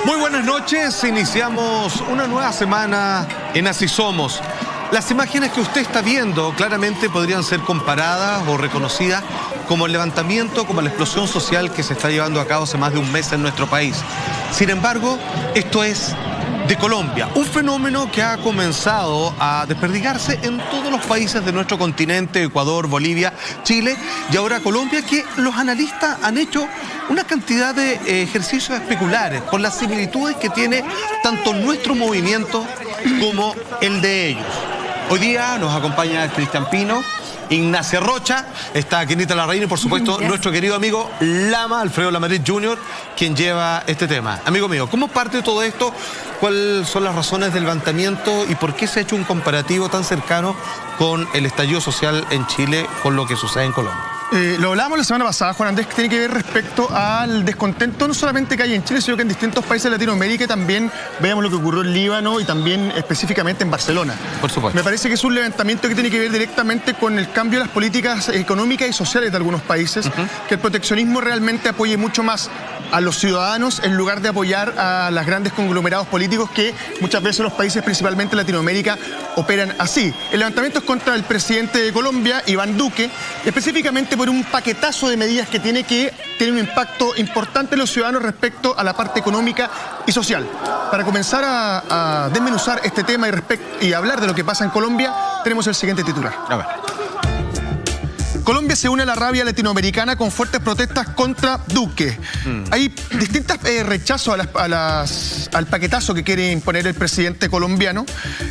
Muy buenas noches, iniciamos una nueva semana en Así Somos. Las imágenes que usted está viendo claramente podrían ser comparadas o reconocidas como el levantamiento, como la explosión social que se está llevando a cabo hace más de un mes en nuestro país. Sin embargo, esto es de Colombia, un fenómeno que ha comenzado a desperdigarse en todos los países de nuestro continente, Ecuador, Bolivia, Chile y ahora Colombia, que los analistas han hecho una cantidad de ejercicios especulares por las similitudes que tiene tanto nuestro movimiento como el de ellos. Hoy día nos acompaña Cristian Pino, Ignacia Rocha, está Kenita Larraín y por supuesto nuestro querido amigo Lama, Alfredo Lamadrid Jr., quien lleva este tema. Amigo mío, ¿cómo parte de todo esto? ¿Cuáles son las razones del levantamiento y por qué se ha hecho un comparativo tan cercano con el estallido social en Chile con lo que sucede en Colombia? Lo hablábamos la semana pasada, Juan Andrés, que tiene que ver respecto al descontento no solamente que hay en Chile, sino que en distintos países de Latinoamérica. También veamos lo que ocurrió en Líbano y también específicamente en Barcelona. Por supuesto. Me parece que es un levantamiento que tiene que ver directamente con el cambio de las políticas económicas y sociales de algunos países, que el proteccionismo realmente apoye mucho más a los ciudadanos en lugar de apoyar a los grandes conglomerados políticos que muchas veces los países, principalmente Latinoamérica, operan así. El levantamiento es contra el presidente de Colombia, Iván Duque, específicamente por un paquetazo de medidas que tiene un impacto importante en los ciudadanos respecto a la parte económica y social. Para comenzar a desmenuzar este tema y hablar de lo que pasa en Colombia, tenemos el siguiente titular. A ver. Colombia se une a la rabia latinoamericana con fuertes protestas contra Duque. Hay distintos rechazos al paquetazo que quiere imponer el presidente colombiano.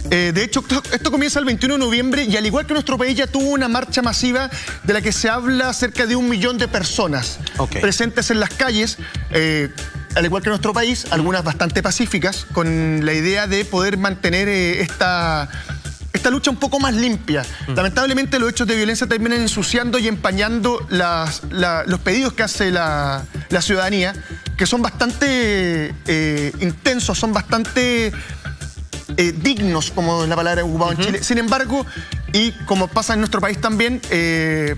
De hecho, esto comienza el 21 de noviembre y al igual que nuestro país ya tuvo una marcha masiva de la que se habla cerca de 1 millón de personas presentes en las calles. Al igual que nuestro país, algunas bastante pacíficas, con la idea de poder mantener esta lucha un poco más limpia. Lamentablemente los hechos de violencia terminan ensuciando y empañando los pedidos que hace la ciudadanía, que son bastante intensos, son bastante dignos, como es la palabra ocupada en Chile. Sin embargo, y como pasa en nuestro país también,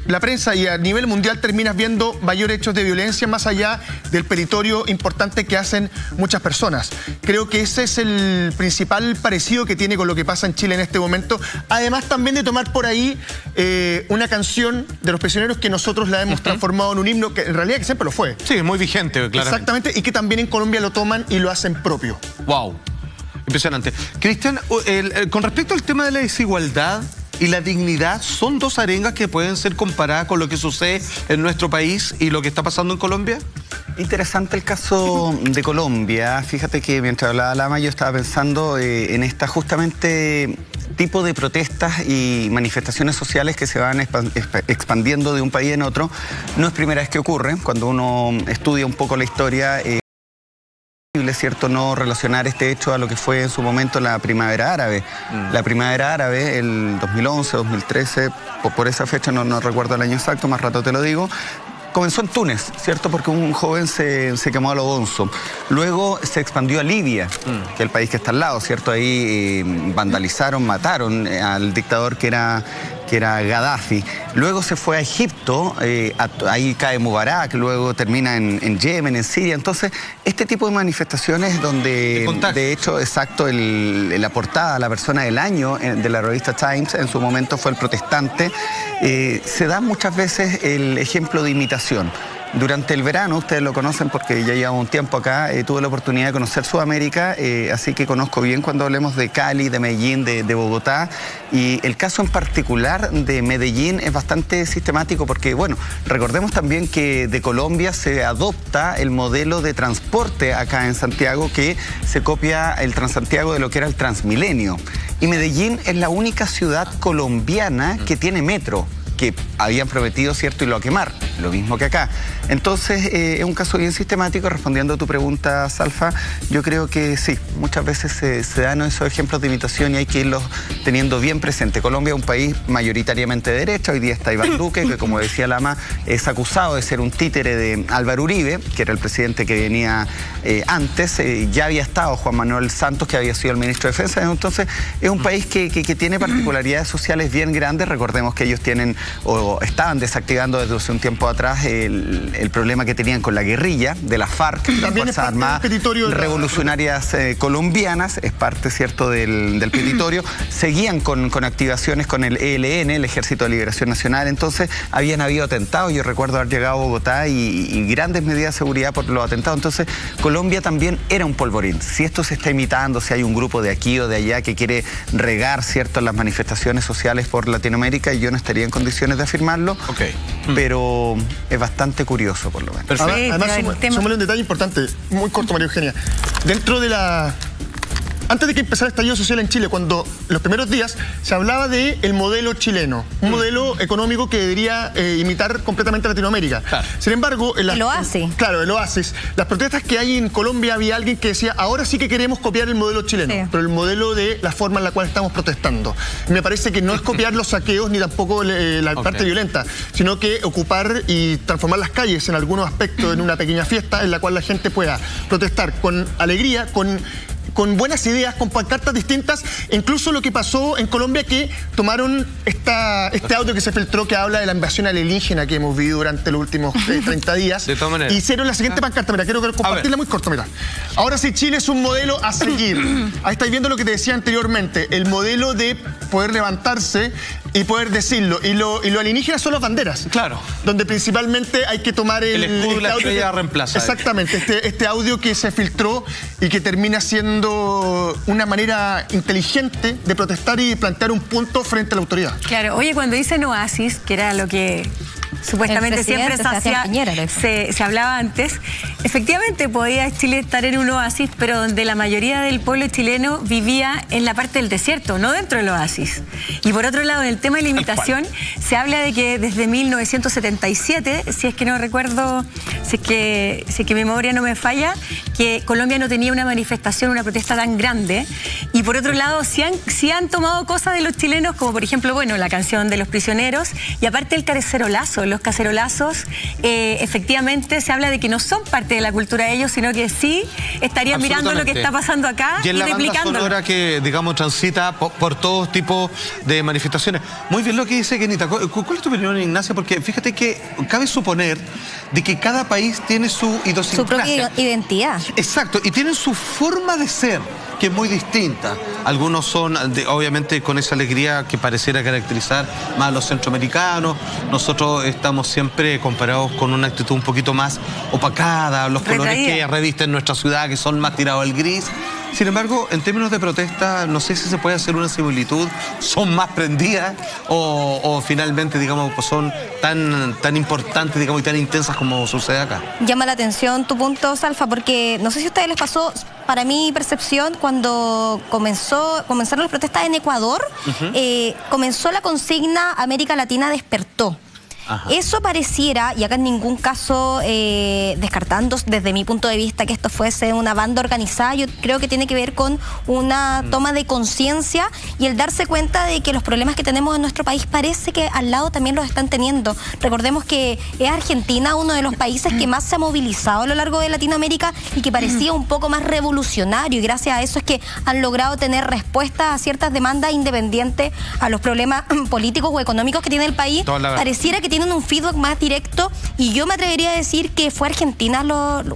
la prensa y a nivel mundial terminas viendo mayores hechos de violencia más allá del peritorio importante que hacen muchas personas. Creo que ese es el principal parecido que tiene con lo que pasa en Chile en este momento. Además también de tomar por ahí una canción de Los Prisioneros que nosotros la hemos transformado en un himno, que en realidad que siempre lo fue. Sí, muy vigente, claramente. Exactamente, y que también en Colombia lo toman y lo hacen propio. Wow, impresionante. Cristian, con respecto al tema de la desigualdad y la dignidad, ¿son dos arengas que pueden ser comparadas con lo que sucede en nuestro país y lo que está pasando en Colombia? Interesante el caso de Colombia. Fíjate que mientras hablaba Lama yo estaba pensando en esta justamente tipo de protestas y manifestaciones sociales que se van expandiendo de un país en otro. No es primera vez que ocurre. Cuando uno estudia un poco la historia, es cierto no relacionar este hecho a lo que fue en su momento la primavera árabe. La primavera árabe, el 2011, 2013, por esa fecha, no recuerdo el año exacto, más rato te lo digo, comenzó en Túnez, ¿cierto? Porque un joven se quemó a lo bonzo. Luego se expandió a Libia, que es el país que está al lado, ¿cierto? Ahí vandalizaron, mataron al dictador que era Gaddafi. Luego se fue a Egipto, ahí cae Mubarak, luego termina en Yemen, en Siria. Entonces, este tipo de manifestaciones donde, de hecho, exacto, la portada, la persona del año de la revista Times, en su momento fue el protestante, se da muchas veces el ejemplo de imitación. Durante el verano, ustedes lo conocen porque ya llevamos un tiempo acá, tuve la oportunidad de conocer Sudamérica, así que conozco bien cuando hablemos de Cali, de Medellín, de Bogotá, y el caso en particular de Medellín es bastante sistemático porque, bueno, recordemos también que de Colombia se adopta el modelo de transporte acá en Santiago, que se copia el Transantiago de lo que era el Transmilenio. Y Medellín es la única ciudad colombiana que tiene metro, que habían prometido, ¿cierto? Y lo a quemar, lo mismo que acá. Entonces, es un caso bien sistemático. Respondiendo a tu pregunta, Salfa, yo creo que sí, muchas veces se dan esos ejemplos de imitación y hay que irlos teniendo bien presente. Colombia es un país mayoritariamente de derecha. Hoy día está Iván Duque, que como decía Lama, es acusado de ser un títere de Álvaro Uribe, que era el presidente que venía antes. Ya había estado Juan Manuel Santos, que había sido el ministro de Defensa. Entonces, es un país que tiene particularidades sociales bien grandes. Recordemos que ellos tienen o estaban desactivando desde hace un tiempo atrás el problema que tenían con la guerrilla de la FARC, las Fuerzas Armadas Revolucionarias Colombianas, es parte, ¿cierto?, del petitorio. Seguían con activaciones con el ELN, el Ejército de Liberación Nacional. Entonces, habían habido atentados. Yo recuerdo haber llegado a Bogotá y grandes medidas de seguridad por los atentados. Entonces, Colombia también era un polvorín. Si esto se está imitando, si hay un grupo de aquí o de allá que quiere regar, ¿cierto?, las manifestaciones sociales por Latinoamérica, yo no estaría en condiciones de afirmarlo, pero es bastante curioso, por lo menos. Además, suméle un detalle importante, muy corto, María Eugenia. Dentro de antes de que empezara el estallido social en Chile, cuando los primeros días se hablaba del modelo chileno, un modelo económico que debería imitar completamente a Latinoamérica. Claro. Sin embargo, el oasis. Claro, el oasis. Las protestas que hay en Colombia, había alguien que decía, ahora sí que queremos copiar el modelo chileno, pero el modelo de la forma en la cual estamos protestando. Me parece que no es copiar los saqueos ni tampoco la parte violenta, sino que ocupar y transformar las calles en algunos aspectos en una pequeña fiesta en la cual la gente pueda protestar con alegría, con buenas ideas, con pancartas distintas. Incluso lo que pasó en Colombia, que tomaron este audio que se filtró que habla de la invasión alienígena que hemos vivido durante los últimos 30 días. De todas maneras. Hicieron la siguiente pancarta, mira, quiero compartirla muy corto, mira. Ahora sí, Chile es un modelo a seguir. Ahí estáis viendo lo que te decía anteriormente, el modelo de poder levantarse y poder decirlo. Y lo alienígena son las banderas. Claro. Donde principalmente hay que tomar el escudo y la estrella reemplaza. Exactamente, este audio que se filtró y que termina siendo una manera inteligente de protestar y plantear un punto frente a la autoridad. Claro, oye, cuando dicen oasis, que era lo que supuestamente siempre se hablaba antes, efectivamente podía Chile estar en un oasis, pero donde la mayoría del pueblo chileno vivía en la parte del desierto, no dentro del oasis. Y por otro lado, en el tema de la imitación, se habla de que desde 1977, si es que no recuerdo, si es que mi memoria no me falla, que Colombia no tenía una manifestación, una protesta tan grande. Y por otro lado, sí han tomado cosas de los chilenos, como por ejemplo, bueno, la canción de los prisioneros, y aparte el cacerolazo. Los cacerolazos, efectivamente se habla de que no son parte de la cultura de ellos, sino que sí estarían mirando lo que está pasando acá y replicándolo. Y es la banda sonora que, digamos, transita por todo tipo de manifestaciones. Muy bien lo que dice Kenita. ¿Cuál es tu opinión, Ignacia? Porque fíjate que cabe suponer de que cada país tiene su idiosincrasia. Su propia identidad. Exacto, y tienen su forma de ser, que es muy distinta. Algunos son, obviamente, con esa alegría que pareciera caracterizar más a los centroamericanos. Nosotros estamos siempre comparados con una actitud un poquito más opacada, los colores que revisten nuestra ciudad, que son más tirados al gris. Sin embargo, en términos de protesta, no sé si se puede hacer una similitud. ¿Son más prendidas o finalmente, digamos, pues son tan importantes, digamos, y tan intensas como sucede acá? Llama la atención tu punto, Salfa, porque no sé si a ustedes les pasó, para mi percepción, cuando comenzaron las protestas en Ecuador, comenzó la consigna América Latina despertó. Ajá. Eso pareciera, y acá en ningún caso descartando desde mi punto de vista que esto fuese una banda organizada, yo creo que tiene que ver con una toma de conciencia y el darse cuenta de que los problemas que tenemos en nuestro país parece que al lado también los están teniendo. Recordemos que es Argentina uno de los países que más se ha movilizado a lo largo de Latinoamérica y que parecía un poco más revolucionario, y gracias a eso es que han logrado tener respuestas a ciertas demandas independientes a los problemas políticos o económicos que tiene el país. Pareciera que tienen un feedback más directo, y yo me atrevería a decir que fue Argentina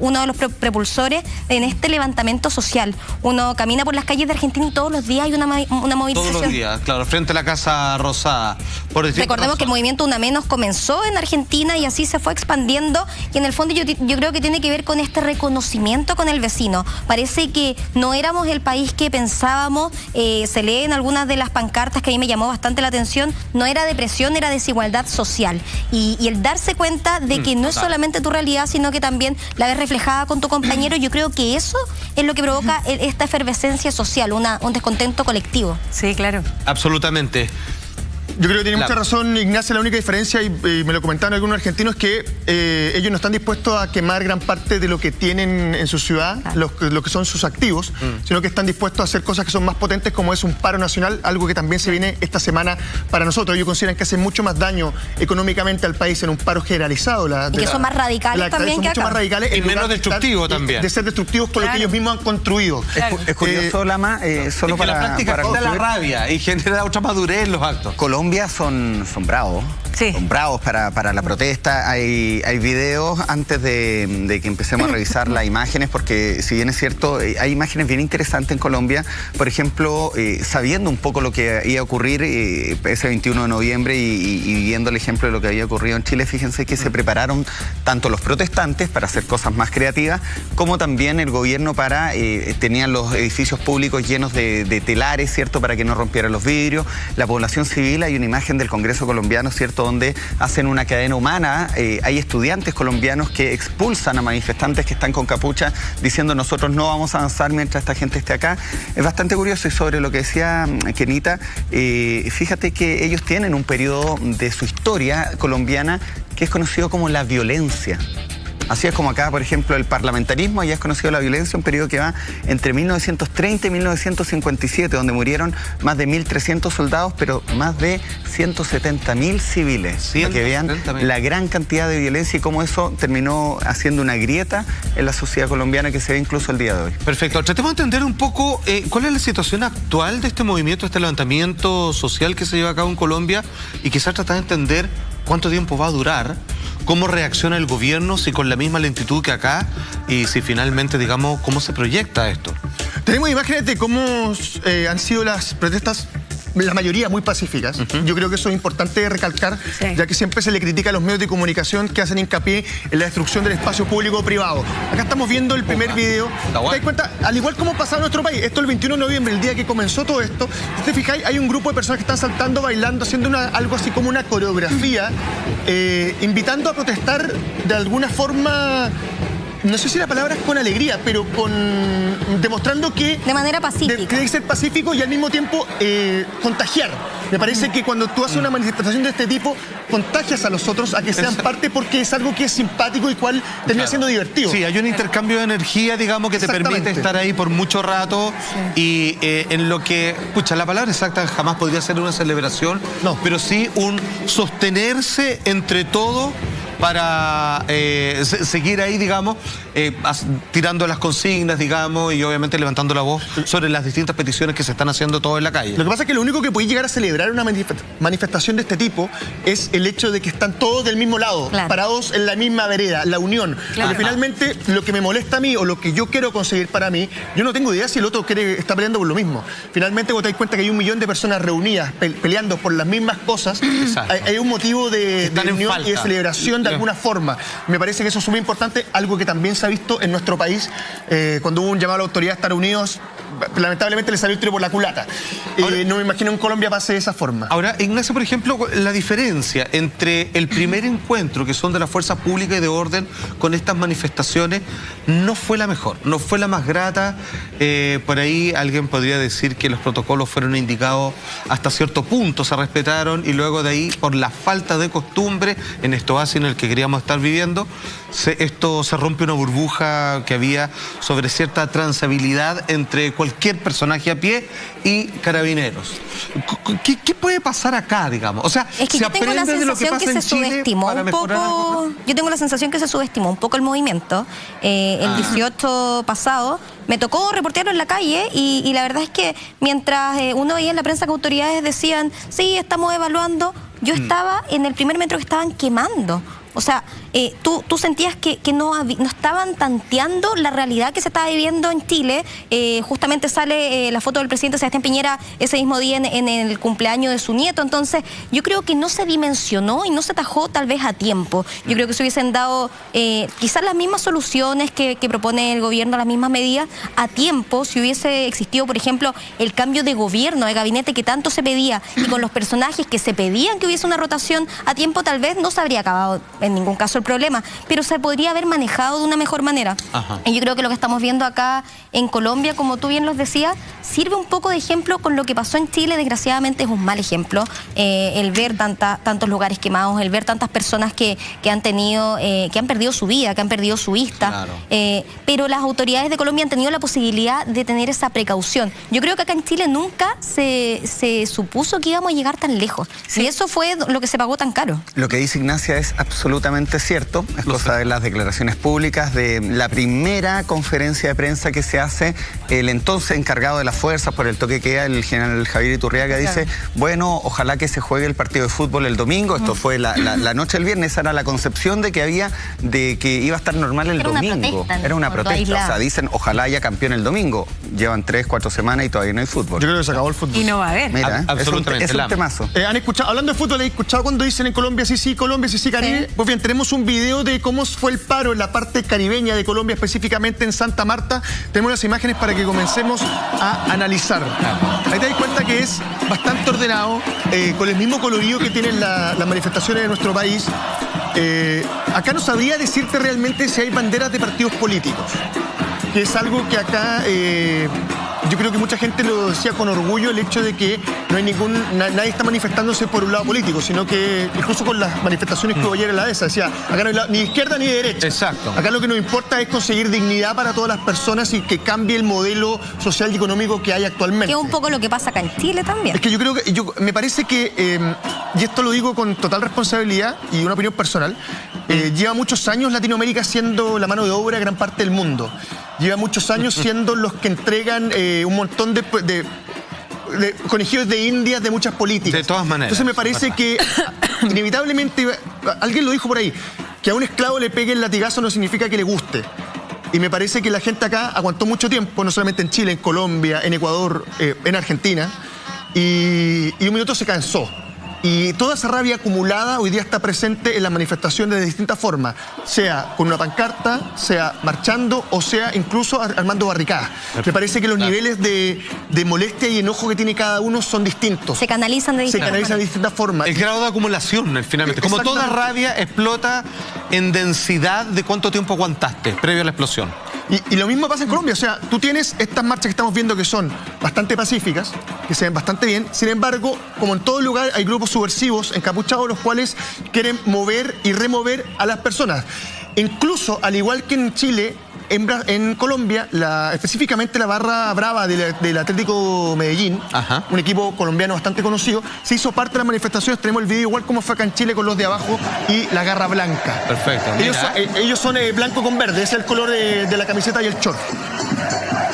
uno de los propulsores en este levantamiento social. Uno camina por las calles de Argentina y todos los días hay una movilización. Todos los días, claro, frente a la Casa Rosada. Recordemos que el movimiento Una Menos comenzó en Argentina y así se fue expandiendo, y en el fondo yo creo que tiene que ver con este reconocimiento con el vecino. Parece que no éramos el país que pensábamos, se lee en algunas de las pancartas que a mí me llamó bastante la atención, no era depresión, era desigualdad social. Y el darse cuenta de que no es solamente tu realidad, sino que también la ves reflejada con tu compañero, yo creo que eso es lo que provoca esta efervescencia social, un descontento colectivo. Sí, claro. Absolutamente. Yo creo que tiene mucha Claro. razón Ignacia. La única diferencia, y me lo comentaban algunos argentinos, es que ellos no están dispuestos a quemar gran parte de lo que tienen en su ciudad, Claro. lo que son sus activos, sino que están dispuestos a hacer cosas que son más potentes, como es un paro nacional, algo que también se viene esta semana para nosotros. Ellos consideran que hace mucho más daño económicamente al país en un paro generalizado. Y que son más radicales también son que mucho acá. más radicales. Y en lugar menos de estar- destructivo también. De ser destructivos con lo que ellos mismos han construido. Es curioso, Lama, solo Es que la para práctica da la concluir. rabia y genera otra madurez en los actos. Colombia son bravos. Sí. Son bravos para la protesta. Hay videos antes de que empecemos a revisar las imágenes, porque si bien es cierto, hay imágenes bien interesantes en Colombia. Por ejemplo, sabiendo un poco lo que iba a ocurrir ese 21 de noviembre y viendo el ejemplo de lo que había ocurrido en Chile, fíjense que se prepararon tanto los protestantes para hacer cosas más creativas, como también el gobierno para, tenían los edificios públicos llenos de telares, ¿cierto?, para que no rompieran los vidrios. La población civil, hay una imagen del Congreso colombiano, ¿cierto?, donde hacen una cadena humana. Hay estudiantes colombinos que expulsan a manifestantes que están con capucha diciendo nosotros no vamos a avanzar mientras esta gente esté acá. Es bastante curioso. Y sobre lo que decía Kenita, fíjate que ellos tienen un periodo de su historia colombiana que es conocido como la violencia. Así es como acá, por ejemplo, el parlamentarismo, allá es conocido la violencia, un periodo que va entre 1930 y 1957, donde murieron más de 1.300 soldados, pero más de 170.000 civiles. Para que vean 170.000. la gran cantidad de violencia y cómo eso terminó haciendo una grieta en la sociedad colombiana que se ve incluso el día de hoy. Perfecto. Tratemos de entender un poco cuál es la situación actual de este movimiento, este levantamiento social que se lleva a cabo en Colombia, y quizás tratar de entender cuánto tiempo va a durar, cómo reacciona el gobierno, si con la misma lentitud que acá, y si finalmente, digamos, cómo se proyecta esto. Tenemos imágenes de cómo han sido las protestas, la mayoría muy pacíficas. Yo creo que eso es importante recalcar, Sí. ya que siempre se le critica a los medios de comunicación que hacen hincapié en la destrucción del espacio público o privado. Acá estamos viendo el primer video. Está ¿Te bueno. das cuenta? Al igual como pasaba en nuestro país, esto el 21 de noviembre, el día que comenzó todo esto, si te fijáis, hay un grupo de personas que están saltando, bailando, haciendo algo así como una coreografía, invitando a protestar de alguna forma. No sé si la palabra es con alegría, pero demostrando que De manera pacífica. que debe ser pacífico y al mismo tiempo contagiar. Me parece que cuando tú haces una manifestación de este tipo, contagias a los otros a que sean parte, porque es algo que es simpático y cual termina siendo divertido. Sí, hay un intercambio de energía, digamos, que te permite Exactamente. estar ahí por mucho rato, y en lo que, pucha, la palabra exacta jamás podría ser una celebración, No. pero sí un sostenerse entre todos para seguir ahí, digamos, tirando las consignas, digamos, y obviamente levantando la voz sobre las distintas peticiones que se están haciendo todos en la calle. Lo que pasa es que lo único que puede llegar a celebrar una manifestación de este tipo es el hecho de que están todos del mismo lado, Claro. parados en la misma vereda, la unión. Claro. Porque finalmente lo que me molesta a mí o lo que yo quiero conseguir para mí, yo no tengo idea si el otro está peleando por lo mismo. Finalmente, cuando te das cuenta que hay 1 millón de personas reunidas peleando por las mismas cosas, Exacto. hay un motivo de Están en unión y de falta. celebración de Claro. alguna forma. Me parece que eso es súper importante, algo que también se ha visto en nuestro país cuando hubo un llamado a la autoridad a estar unidos. Lamentablemente le salió el tiro por la culata. No me imagino en Colombia pase de esa forma. Ahora, Ignacio, por ejemplo, la diferencia entre el primer encuentro, que son de las fuerzas públicas y de orden, con estas manifestaciones, no fue la mejor, no fue la más grata. Por ahí alguien podría decir que los protocolos fueron indicados hasta cierto punto, se respetaron, y luego de ahí, por la falta de costumbre en este oasis en el que queríamos estar viviendo, esto se rompe una burbuja que había sobre cierta transabilidad entre cualquier personaje a pie y carabineros. ¿Qué puede pasar acá, digamos? O sea, Es que ¿se yo tengo la aprende de lo que sensación pasa que en se Chile subestimó para un mejorar las poco. cosas? Yo tengo la sensación que se subestimó un poco el movimiento. El 18 pasado me tocó reportearlo en la calle y la verdad es que mientras uno veía en la prensa que autoridades decían, sí, estamos evaluando, yo estaba en el primer metro que estaban quemando. O sea, tú sentías que no estaban tanteando la realidad que se estaba viviendo en Chile. Justamente sale la foto del presidente Sebastián Piñera ese mismo día en el cumpleaños de su nieto. Entonces, yo creo que no se dimensionó y no se tajó tal vez a tiempo. Yo creo que se hubiesen dado quizás las mismas soluciones que propone el gobierno, las mismas medidas, a tiempo, si hubiese existido, por ejemplo, el cambio de gobierno, de gabinete que tanto se pedía, y con los personajes que se pedían que hubiese una rotación a tiempo, tal vez no se habría acabado en ningún caso el problema, pero se podría haber manejado de una mejor manera. Ajá. Y yo creo que lo que estamos viendo acá en Colombia, como tú bien los decías, sirve un poco de ejemplo con lo que pasó en Chile. Desgraciadamente es un mal ejemplo, el ver tantos lugares quemados, el ver tantas personas que han tenido, que han perdido su vida, que han perdido su vista. Claro. Pero las autoridades de Colombia han tenido la posibilidad de tener esa precaución. Yo creo que acá en Chile nunca se supuso que íbamos a llegar tan lejos. Sí. Y eso fue lo que se pagó tan caro. Lo que dice Ignacia es absolutamente cierto. Es cosa de las declaraciones públicas, de la primera conferencia de prensa que se hace. El entonces encargado de las fuerzas por el toque de queda, el general Javier Iturriaga, dice, bueno, ojalá que se juegue el partido de fútbol el domingo. Esto fue la noche del viernes. Esa era la concepción de que había, de que iba a estar normal el domingo. Era una protesta. O sea, dicen, ojalá haya campeón el domingo. Llevan 3, 4 semanas y todavía no hay fútbol. Yo creo que se acabó el fútbol. Y no va a haber. Mira, absolutamente. es un temazo. ¿Han escuchado, hablando de fútbol, ¿han escuchado cuando dicen en Colombia sí, Colombia sí, Caribe? Sí. Pues bien, tenemos un video de cómo fue el paro en la parte caribeña de Colombia, específicamente en Santa Marta. Tenemos las imágenes para que comencemos a analizar. Ahí te das cuenta que es bastante ordenado, con el mismo colorido que tienen las manifestaciones de nuestro país. Acá no sabría decirte realmente si hay banderas de partidos políticos, que es algo que acá yo creo que mucha gente lo decía con orgullo, el hecho de que no hay nadie está manifestándose por un lado político, sino que incluso con las manifestaciones que hubo ayer en la ESA, decía, acá no hay ni izquierda ni derecha. Exacto. Acá lo que nos importa es conseguir dignidad para todas las personas y que cambie el modelo social y económico que hay actualmente. Que es un poco lo que pasa acá en Chile también. Es que yo creo que, me parece que, y esto lo digo con total responsabilidad y una opinión personal, lleva muchos años Latinoamérica siendo la mano de obra de gran parte del mundo. Lleva muchos años siendo los que entregan un montón de conejillos de indias de muchas políticas. De todas maneras. Entonces me parece que inevitablemente, alguien lo dijo por ahí, que a un esclavo le pegue el latigazo no significa que le guste. Y me parece que la gente acá aguantó mucho tiempo, no solamente en Chile, en Colombia, en Ecuador, en Argentina, y un minuto se cansó. Y toda esa rabia acumulada hoy día está presente en las manifestaciones de distintas formas, sea con una pancarta, sea marchando o sea incluso armando barricadas. Me parece que los niveles de molestia y enojo que tiene cada uno son distintos. Se canalizan de distintas formas. El grado de acumulación, finalmente. Como toda rabia explota en densidad de cuánto tiempo aguantaste previo a la explosión. Y lo mismo pasa en Colombia, o sea, tú tienes estas marchas que estamos viendo que son bastante pacíficas, que se ven bastante bien, sin embargo, como en todo lugar, hay grupos subversivos, encapuchados, los cuales quieren mover y remover a las personas. Incluso, al igual que en Chile, en Colombia, específicamente la barra brava del Atlético Medellín, Ajá. un equipo colombiano bastante conocido, se hizo parte de las manifestaciones. Tenemos el video igual como fue acá en Chile con los de abajo y la garra blanca. Perfecto. Ellos son blanco con verde, ese es el color de la camiseta y el short.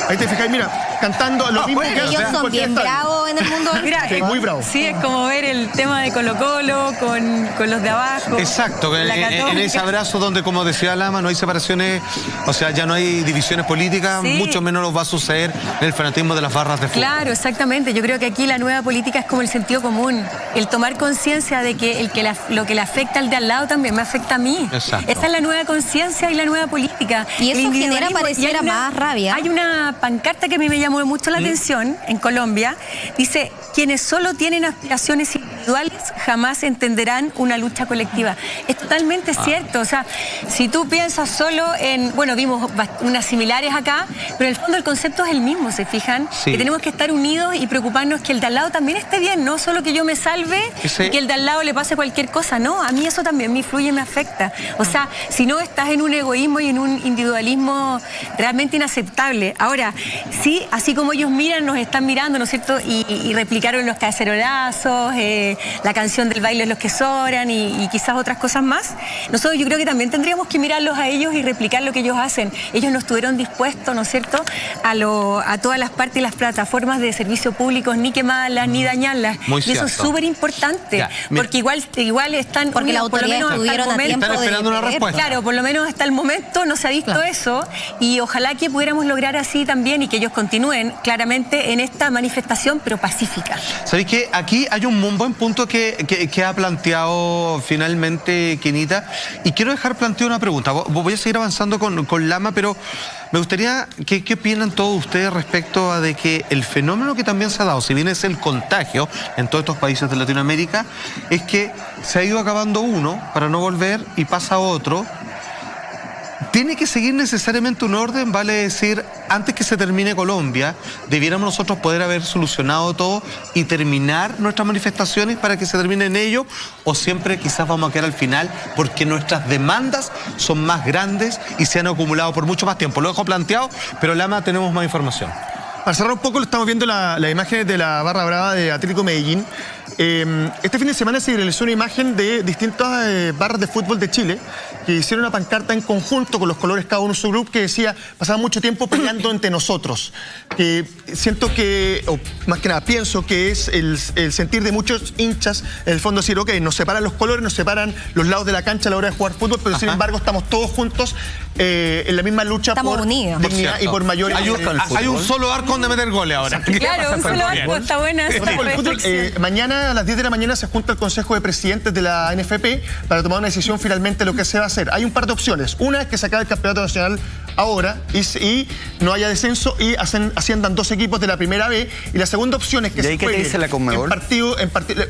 Ahí te fijas, mira, cantando lo mismo que hacen ellos en son cualquier bien estadio. bravos en el mundo del Mira, Sí, muy bravo. Sí, es como ver el tema de Colo-Colo con los de abajo. Exacto, en ese abrazo donde, como decía Lama, no hay separaciones, o sea, ya no hay divisiones políticas, Sí. mucho menos nos va a suceder en el fanatismo de las barras de fútbol. Claro, exactamente. Yo creo que aquí la nueva política es como el sentido común, el tomar conciencia de que, lo que le afecta al de al lado también me afecta a mí. Exacto. Esa es la nueva conciencia y la nueva política. Y eso El genera, individualismo. pareciera, Y hay más rabia. Hay una pancarta que a mí me llamó mucho la atención en Colombia. Dice, quienes solo tienen aspiraciones individuales jamás entenderán una lucha colectiva. Es totalmente cierto. O sea, si tú piensas solo en, bueno, vimos unas similares acá, pero en el fondo el concepto es el mismo, ¿se fijan? Sí. Que tenemos que estar unidos y preocuparnos que el de al lado también esté bien, no solo que yo me salve y que el de al lado le pase cualquier cosa, no, a mí eso también me influye y me afecta. O sea, si no estás en un egoísmo y en un individualismo realmente inaceptable. Ahora, sí, así como ellos miran, nos están mirando, ¿no es cierto? Y replicaron los cacerolazos, la canción del baile de los que sobran y quizás otras cosas más. Nosotros yo creo que también tendríamos que mirarlos a ellos y replicar lo que ellos hacen. Ellos no estuvieron dispuestos, ¿no es cierto?, a todas las partes y las plataformas de servicio públicos, ni quemarlas, ni dañarlas. Muy y eso es cierto. súper importante, Ya, porque igual están Porque las unidos, por lo autoridades menos hasta el tuvieron a momento. tiempo Están esperando una respuesta. Claro, por lo menos hasta el momento no se ha visto eso y ojalá que pudiéramos lograr así también y que ellos continúen claramente en esta manifestación, pero pacífica. ¿Sabéis qué? Aquí hay un buen punto que ha planteado finalmente Quinita y quiero dejar planteada una pregunta. Voy a seguir avanzando con Lama, pero Me gustaría, ¿qué opinan todos ustedes respecto a de que el fenómeno que también se ha dado, si bien es el contagio en todos estos países de Latinoamérica, es que se ha ido acabando uno para no volver y pasa otro? ¿Tiene que seguir necesariamente un orden? Vale decir, antes que se termine Colombia, debiéramos nosotros poder haber solucionado todo y terminar nuestras manifestaciones para que se terminen ellos, o siempre quizás vamos a quedar al final porque nuestras demandas son más grandes y se han acumulado por mucho más tiempo. Lo dejo planteado, pero Lama, tenemos más información. Para cerrar un poco, estamos viendo las imágenes de la barra brava de Atlético Medellín. Este fin de semana se realizó una imagen de distintas barras de fútbol de Chile que hicieron una pancarta en conjunto con los colores cada uno de su grupo que decía: pasaba mucho tiempo peleando entre nosotros. Siento que, o más que nada pienso que es el sentir de muchos hinchas, en el fondo decir, ok, nos separan los colores, nos separan los lados de la cancha a la hora de jugar fútbol, pero sin embargo estamos todos juntos en la misma lucha por dignidad y por mayor... Hay un solo arco donde meter goles ahora. Claro, un solo arco, está buena esa reflexión. Mañana a las 10 de la mañana se junta el Consejo de Presidentes de la NFP para tomar una decisión finalmente de lo que se va a hacer. Hay un par de opciones. Una es que se acabe el campeonato nacional ahora y no haya descenso y asciendan 2 equipos de la primera B. Y la segunda opción es que se juegue dice la Conmebol?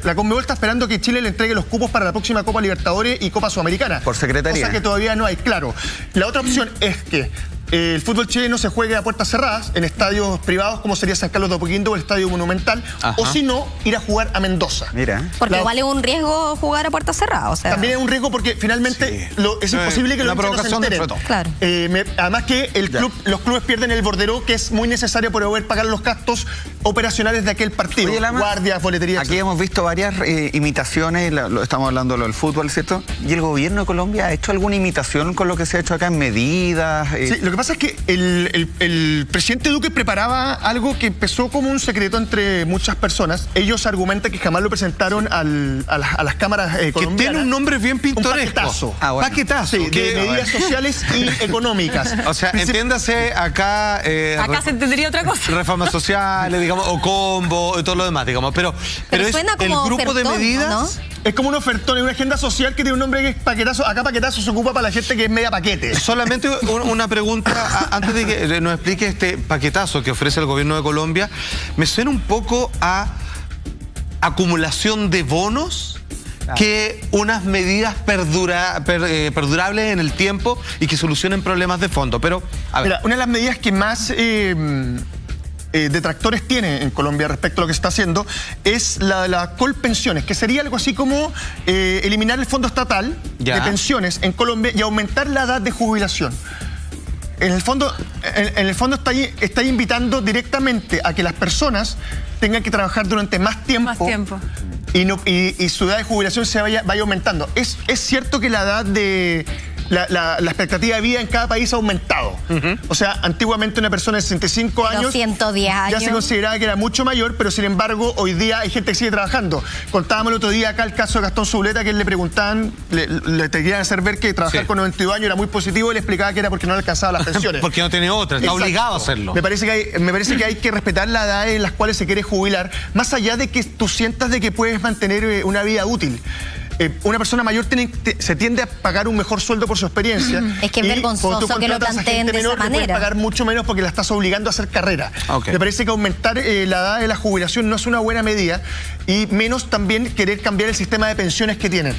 La Conmebol está esperando que Chile le entregue los cupos para la próxima Copa Libertadores y Copa Sudamericana. Por secretaría. Cosa que todavía no hay, claro. La otra opción es que el fútbol chileno se juegue a puertas cerradas en estadios privados como sería San Carlos de Apoquindo o el Estadio Monumental, o si no, ir a jugar a Mendoza. Mira. Porque vale un riesgo jugar a puertas cerradas. O sea, también es un riesgo porque finalmente es imposible que los hinchas no se enteren. Claro. Además que los clubes pierden el borderó, que es muy necesario para poder pagar los gastos operacionales de aquel partido. Oye, Lama, guardias, boleterías. Aquí hemos visto varias imitaciones, estamos hablando de lo del fútbol, ¿cierto? ¿Y el gobierno de Colombia ha hecho alguna imitación con lo que se ha hecho acá en medidas? Sí, lo que pasa es que el presidente Duque preparaba algo que empezó como un secreto entre muchas personas. Ellos argumentan que jamás lo presentaron a las cámaras colombianas. Que tiene un nombre bien pintoresco. Un paquetazo. Bueno. Paquetazo, sí, de medidas sociales y económicas. O sea, entiéndase acá... acá se entendería otra cosa. Reformas sociales, digamos, o combo, y todo lo demás, digamos. Pero es suena como el grupo ofertón, de medidas... ¿no? Es como un ofertón, una agenda social que tiene un nombre que es paquetazo. Acá paquetazo se ocupa para la gente que es media paquete. Solamente una pregunta, antes de que nos explique este paquetazo que ofrece el gobierno de Colombia, me suena un poco a acumulación de bonos que unas medidas perdurables en el tiempo y que solucionen problemas de fondo. Pero, a ver. Mira, una de las medidas que más... detractores tiene en Colombia respecto a lo que se está haciendo es la Colpensiones, que sería algo así como eliminar el fondo estatal de pensiones en Colombia y aumentar la edad de jubilación. En el fondo está invitando directamente a que las personas tengan que trabajar durante más tiempo. Y su edad de jubilación se vaya aumentando. Es cierto que la edad de... La expectativa de vida en cada país ha aumentado. O sea, antiguamente una persona de 65 años 110 años ya se consideraba que era mucho mayor, pero sin embargo hoy día hay gente que sigue trabajando. Contábamos el otro día acá el caso de Gastón Zuleta, que él le preguntaban, le querían hacer ver que trabajar con 92 años era muy positivo, y le explicaba que era porque no le alcanzaba las pensiones. Porque no tenía otra, está obligado a hacerlo. Me parece que hay que respetar la edad en las cuales se quiere jubilar, más allá de que tú sientas de que puedes mantener una vida útil. Una persona mayor se tiende a pagar un mejor sueldo por su experiencia. Es que es vergonzoso que lo planteen de esa manera. Puedes pagar mucho menos porque la estás obligando a hacer carrera. Me parece que aumentar la edad de la jubilación no es una buena medida, y menos también querer cambiar el sistema de pensiones que tienen.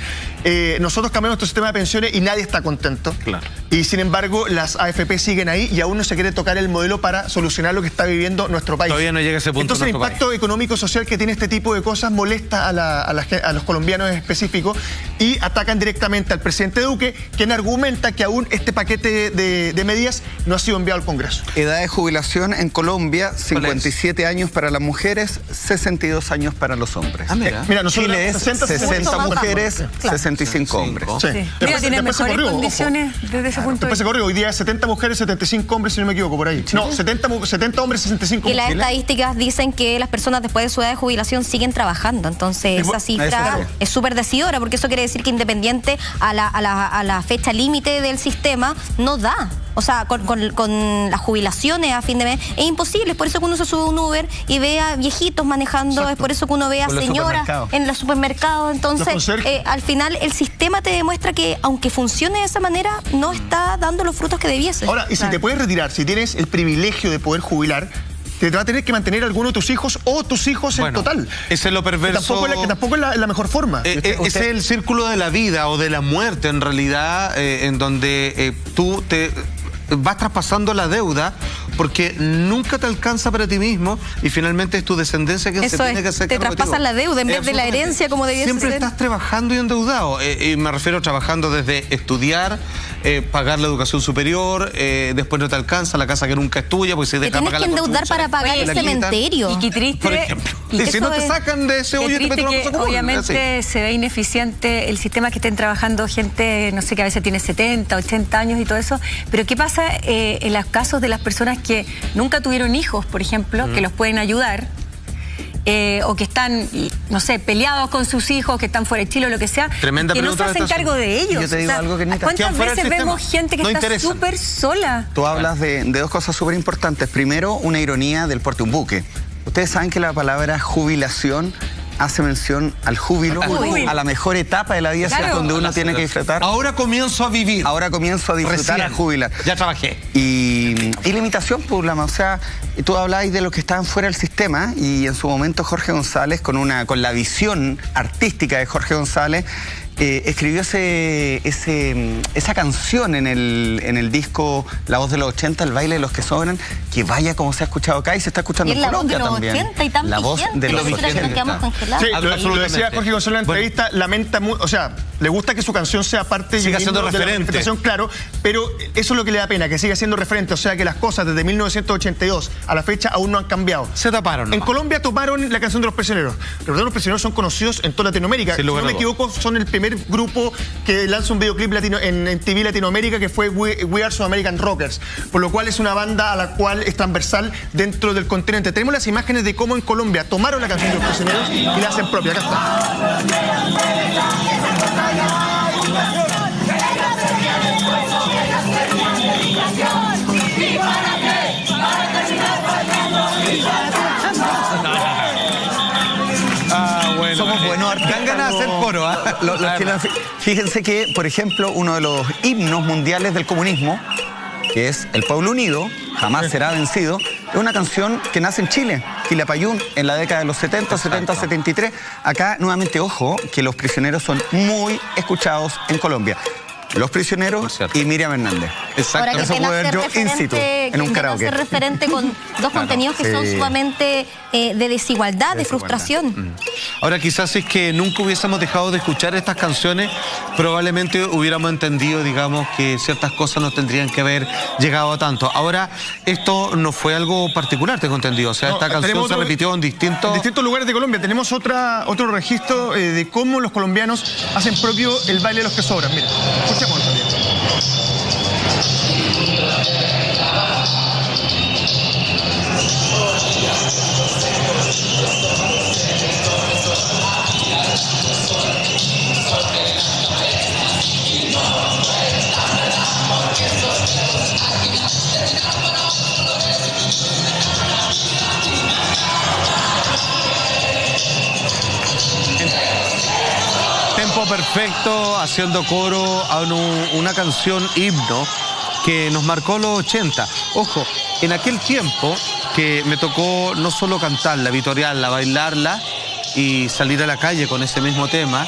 Nosotros cambiamos nuestro sistema de pensiones y nadie está contento. Claro. Y sin embargo, las AFP siguen ahí y aún no se quiere tocar el modelo para solucionar lo que está viviendo nuestro país. Todavía no llega a ese punto. Entonces el impacto económico-social que tiene este tipo de cosas molesta a los colombianos en específico, y atacan directamente al presidente Duque, quien argumenta que aún este paquete de medidas no ha sido enviado al Congreso. Edad de jubilación en Colombia, 57 años para las mujeres, 62 años para los hombres. Mira, nosotros Chile es 60 mujeres, 65 hombres. Sí. Mira, tiene mejores condiciones desde ese punto de vista. Después se corrió, hoy día 70 mujeres, 75 hombres, si no me equivoco, por ahí. No, 70 hombres, 65 mujeres. Y las mujeres. estadísticas dicen que las personas después de su edad de jubilación siguen trabajando. Entonces esa cifra es súper decidora, porque eso quiere decir que independiente a la fecha límite del sistema, no da. o sea, con las jubilaciones a fin de mes, es imposible. Es por eso que uno se sube a un Uber y ve a viejitos manejando, exacto. Es por eso que uno ve a señoras en los supermercados. Entonces, al final el sistema te demuestra que aunque funcione de esa manera, no está dando los frutos que debiese. Ahora, y si te puedes retirar, si tienes el privilegio de poder jubilar, te va a tener que mantener alguno de tus hijos o tus hijos en total. Ese es lo perverso. Que tampoco es la mejor forma. Ese es el círculo de la vida o de la muerte, en realidad, en donde tú te vas traspasando la deuda porque nunca te alcanza para ti mismo y finalmente es tu descendencia que se tiene que hacer cargo. Te traspasan la deuda en vez de la herencia como debiese ser. Siempre estás trabajando y endeudado. Y me refiero a trabajando desde estudiar, pagar la educación superior, después no te alcanza la casa que nunca es tuya, porque se deja pagar la construcción. Tienes que endeudar para pagar el cementerio. Y qué triste. Por ejemplo. Y si no te sacan de ese hoyo, te meten una cosa común. Obviamente se ve ineficiente el sistema que estén trabajando gente, no sé, que a veces tiene 70, 80 años y todo eso. Pero ¿qué pasa en los casos de las personas que nunca tuvieron hijos, por ejemplo, que los pueden ayudar? O que están, no sé, peleados con sus hijos, que están fuera de Chile o lo que sea, tremenda que no se hacen cargo de ellos. Yo te digo algo que ¿cuántas veces vemos gente que está súper sola? Tú hablas de dos cosas súper importantes. Primero, una ironía del porte un buque. Ustedes saben que la palabra jubilación hace mención al júbilo, a la mejor etapa de la vida, claro, donde uno tiene que disfrutar. Ahora comienzo a vivir. Ahora comienzo a disfrutar, a jubilar. Ya trabajé. Y limitación, Pulama, o sea, tú habláis de los que estaban fuera del sistema y en su momento Jorge González, con la visión artística de Jorge González, escribió esa canción en el disco La Voz de los 80, El Baile de los que Sobran, que vaya como se ha escuchado acá y se está escuchando en Colombia también. La Voz de los 80 Sí, lo decía Jorge González en la entrevista, lamenta mucho, o sea, le gusta que su canción sea parte siga siendo referente, claro, pero eso es lo que le da pena, que siga siendo referente, o sea, que las cosas desde 1982 a la fecha aún no han cambiado. Se taparon. En Colombia tomaron la canción de Los Prisioneros. Los Prisioneros son conocidos en toda Latinoamérica. Si no me equivoco, son el primer grupo que lanza un videoclip en TV Latinoamérica, que fue We Are South American Rockers, por lo cual es una banda a la cual es transversal dentro del continente. Tenemos las imágenes de cómo en Colombia tomaron la canción de Los Prisioneros y la hacen propia. Acá está. Somos buenos artistas. Dan ganas de hacer coro, ¿eh? Fíjense que, por ejemplo, uno de los himnos mundiales del comunismo, que es El Pueblo Unido, Jamás Será Vencido, es una canción que nace en Chile, Quilapayún, en la década de los 70, 73. Acá, nuevamente, ojo, que Los Prisioneros son muy escuchados en Colombia. Los Prisioneros y Miriam Hernández. Exacto. Ahora, eso puedo ver yo in situ, en un karaoke. Ser referente con dos contenidos que son sumamente de desigualdad, de frustración. Ahora, quizás si es que nunca hubiésemos dejado de escuchar estas canciones, probablemente hubiéramos entendido, digamos, que ciertas cosas no tendrían que haber llegado a tanto. Ahora, esto no fue algo particular, tengo entendido. O sea, esta canción se repitió en distintos lugares de Colombia. Tenemos otro registro de cómo los colombianos hacen propio el baile de los que sobran. Mira, escuchemos también. Tempo perfecto, haciendo coro a una canción himno que nos marcó los 80. Ojo, en aquel tiempo que me tocó no solo cantarla, vitorearla, bailarla y salir a la calle con ese mismo tema,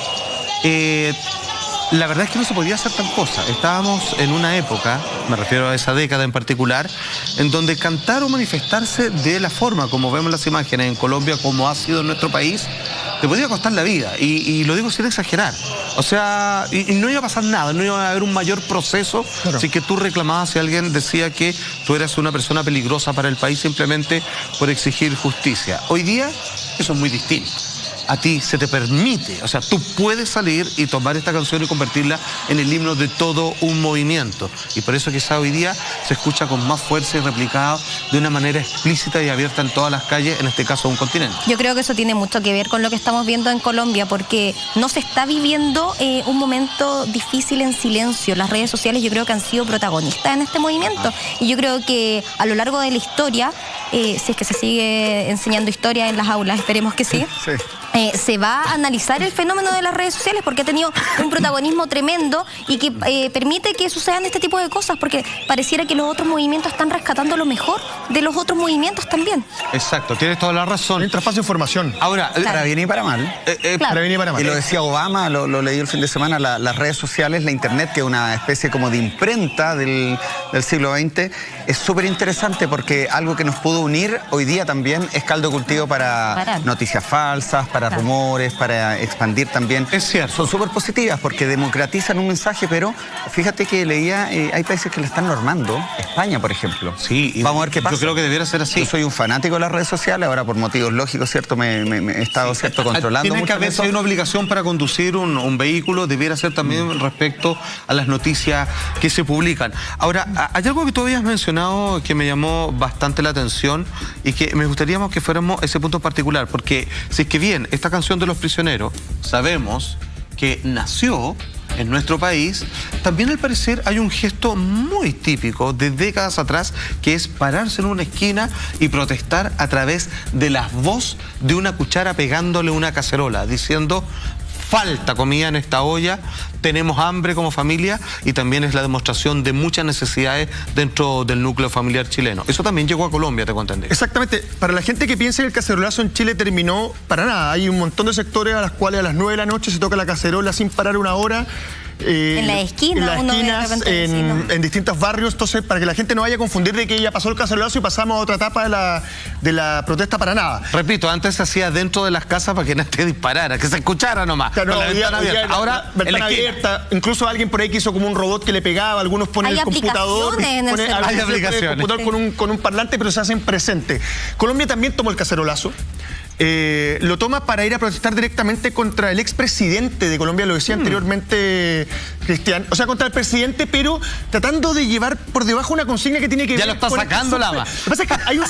la verdad es que no se podía hacer tal cosa. Estábamos en una época, me refiero a esa década en particular, en donde cantar o manifestarse de la forma como vemos las imágenes en Colombia, como ha sido en nuestro país, te podía costar la vida, y lo digo sin exagerar. O sea, y no iba a pasar nada, no iba a haber un mayor proceso, claro, si que tú reclamabas, si alguien decía que tú eras una persona peligrosa para el país simplemente por exigir justicia. Hoy día eso es muy distinto. a ti se te permite, o sea, tú puedes salir y tomar esta canción y convertirla en el himno de todo un movimiento. Y por eso quizá hoy día se escucha con más fuerza y replicado de una manera explícita y abierta en todas las calles, en este caso de un continente. Yo creo que eso tiene mucho que ver con lo que estamos viendo en Colombia, porque no se está viviendo un momento difícil en silencio. Las redes sociales yo creo que han sido protagonistas en este movimiento. Y yo creo que a lo largo de la historia, si es que se sigue enseñando historia en las aulas, esperemos que sí. Sí. Se va a analizar el fenómeno de las redes sociales porque ha tenido un protagonismo tremendo y que permite que sucedan este tipo de cosas, porque pareciera que los otros movimientos están rescatando lo mejor de los otros movimientos también. Exacto, tienes toda la razón. Hay un traspaso de información. Ahora, Para bien y para mal. Claro. Para bien y para mal. Y lo decía Obama, lo leí el fin de semana, las redes sociales, la internet, que es una especie como de imprenta del siglo XX, es súper interesante porque algo que nos pudo unir hoy día también es caldo de cultivo para noticias falsas, para rumores, para expandir también. Es cierto. Son súper positivas porque democratizan un mensaje, pero fíjate que leía, hay países que lo están normando, España, por ejemplo. Sí, y vamos a ver qué pasa. yo creo que debiera ser así. Yo soy un fanático de las redes sociales, ahora por motivos lógicos, ¿cierto? Me he estado, ¿cierto?, controlando Tiene que mucho haber, eso. si hay una obligación para conducir un vehículo, debiera ser también respecto a las noticias que se publican. Ahora, hay algo que tú habías mencionado que me llamó bastante la atención y que me gustaría que fuéramos ese punto particular, porque si es que bien, esta canción de Los Prisioneros, sabemos que nació en nuestro país, también al parecer hay un gesto muy típico de décadas atrás, que es pararse en una esquina y protestar a través de la voz de una cuchara pegándole una cacerola, diciendo: falta comida en esta olla, tenemos hambre como familia, y también es la demostración de muchas necesidades dentro del núcleo familiar chileno. Eso también llegó a Colombia, tengo entendido. Exactamente. Para la gente que piensa que el cacerolazo en Chile terminó, para nada. Hay un montón de sectores a las cuales a las 9 de la noche se toca la cacerola sin parar una hora. En la esquina, en las uno ve de esquinas, repente en distintos barrios. Entonces, para que la gente no vaya a confundir de que ya pasó el cacerolazo y pasamos a otra etapa de la protesta, para nada. Repito, antes se hacía dentro de las casas para que nadie disparara, que se escuchara nomás. Claro, con la ventana abierta. Ahora, ventana abierta. Incluso alguien por ahí que hizo como un robot que le pegaba. Algunos ponen Hay el computador. aplicaciones en el celular. Hay El aplicaciones. computador con un parlante, pero se hacen presente. Colombia también tomó el cacerolazo. Lo toma para ir a protestar directamente contra el expresidente de Colombia, lo decía anteriormente Cristian, o sea, contra el presidente, pero tratando de llevar por debajo una consigna que tiene que ver. Ya lo está con sacando, Lama. Lo que pasa es que hay un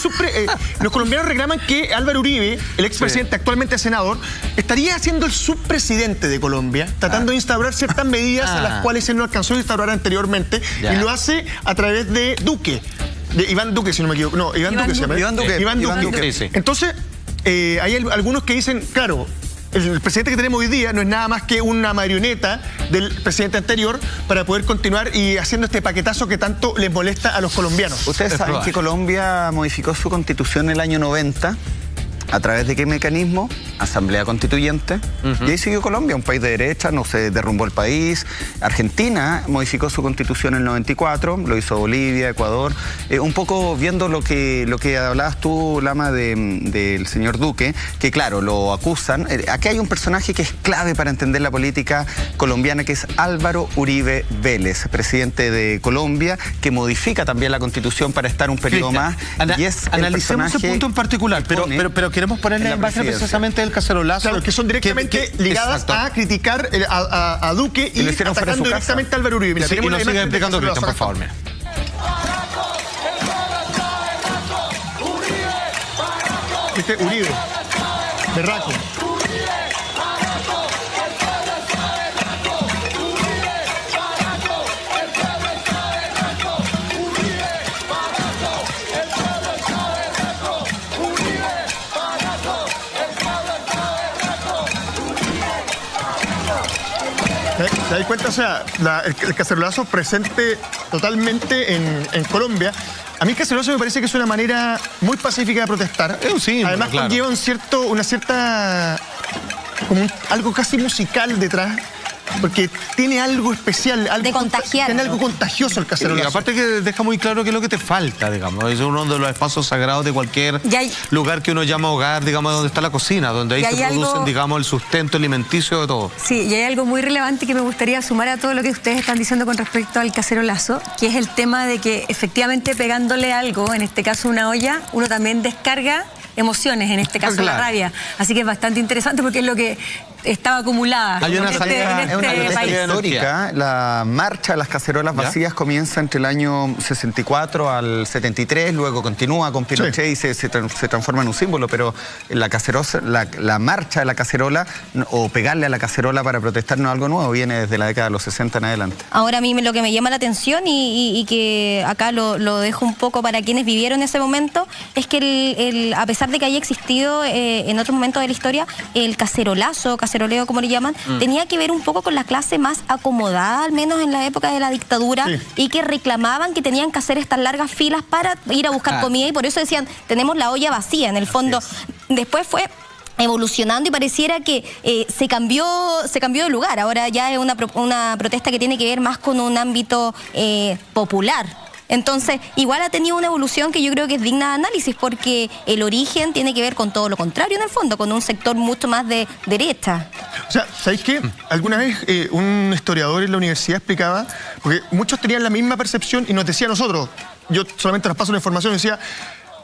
los colombianos reclaman que Álvaro Uribe, el expresidente, actualmente senador, estaría siendo el subpresidente de Colombia, tratando de instaurar ciertas medidas a las cuales él no alcanzó a instaurar anteriormente, y lo hace a través de Duque. De Iván Duque, si no me equivoco. No, Iván Duque se llama. Iván Duque. Sí. Entonces, hay algunos que dicen, claro, el presidente que tenemos hoy día no es nada más que una marioneta del presidente anterior para poder continuar y haciendo este paquetazo que tanto les molesta a los colombianos. Ustedes saben que Colombia modificó su constitución en el año 90. ¿A través de qué mecanismo? Asamblea Constituyente. Y ahí siguió Colombia, un país de derecha, no se derrumbó el país. Argentina modificó su constitución en el 94, lo hizo Bolivia, Ecuador. Un poco viendo lo que hablabas tú, Lama, del señor Duque, que claro, lo acusan. Aquí hay un personaje que es clave para entender la política colombiana, que es Álvaro Uribe Vélez, presidente de Colombia, que modifica también la constitución para estar un periodo más. Y es analicemos ese punto en particular, pero queremos ponerle la imagen precisamente del cacerolazo. Claro, que son directamente ligadas a criticar a Duque y atacando directamente a Álvaro Uribe. Mira, sí, y nos sigue explicando Cristian, por favor, mira. ¿Viste? Uribe. Berraco. ¿Te das cuenta? O sea, el cacerolazo presente totalmente en Colombia. A mí el cacerolazo me parece que es una manera muy pacífica de protestar. Sí, además, claro, conlleva una cierta, como algo casi musical detrás. porque tiene algo especial, algo de contagiar. Tiene algo contagioso el cacerolazo. Y aparte que deja muy claro qué es lo que te falta, digamos. Es uno de los espacios sagrados de cualquier lugar que uno llama hogar, digamos, donde está la cocina, donde ahí se producen, digamos, el sustento alimenticio de todo. Sí, y hay algo muy relevante que me gustaría sumar a todo lo que ustedes están diciendo con respecto al cacerolazo, que es el tema de que efectivamente pegándole algo, en este caso una olla, uno también descarga emociones, en este caso la rabia. Así que es bastante interesante porque es lo que estaba acumulada. Hay una salida, es una protesta histórica. La marcha de las cacerolas vacías comienza entre el año 64 al 73, luego continúa con Pinochet y se transforma en un símbolo, pero la marcha de la cacerola, o pegarle a la cacerola para protestarnos algo nuevo, viene desde la década de los 60 en adelante. Ahora a mí lo que me llama la atención y que acá lo dejo un poco para quienes vivieron ese momento, es que a pesar de que haya existido en otros momentos de la historia, el cacerolazo, caceroleo como le llaman, tenía que ver un poco con la clase más acomodada, al menos en la época de la dictadura, y que reclamaban que tenían que hacer estas largas filas para ir a buscar comida, y por eso decían, tenemos la olla vacía, en el fondo. Después fue evolucionando y pareciera que se cambió de lugar. Ahora ya es una protesta que tiene que ver más con un ámbito popular. Entonces, igual ha tenido una evolución que yo creo que es digna de análisis, porque el origen tiene que ver con todo lo contrario, en el fondo, con un sector mucho más de derecha. O sea, ¿sabéis qué? Alguna vez un historiador en la universidad explicaba, porque muchos tenían la misma percepción y nos decía a nosotros, yo solamente nos paso la información, decía,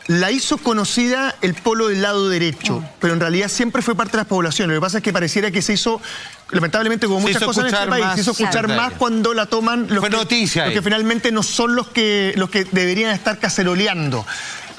la hizo conocida el polo del lado derecho, pero en realidad siempre fue parte de las poblaciones. Lo que pasa es que pareciera que se hizo, lamentablemente, como muchas cosas en este país, se hizo escuchar más cuando la toman los que finalmente no son los que deberían estar caceroleando.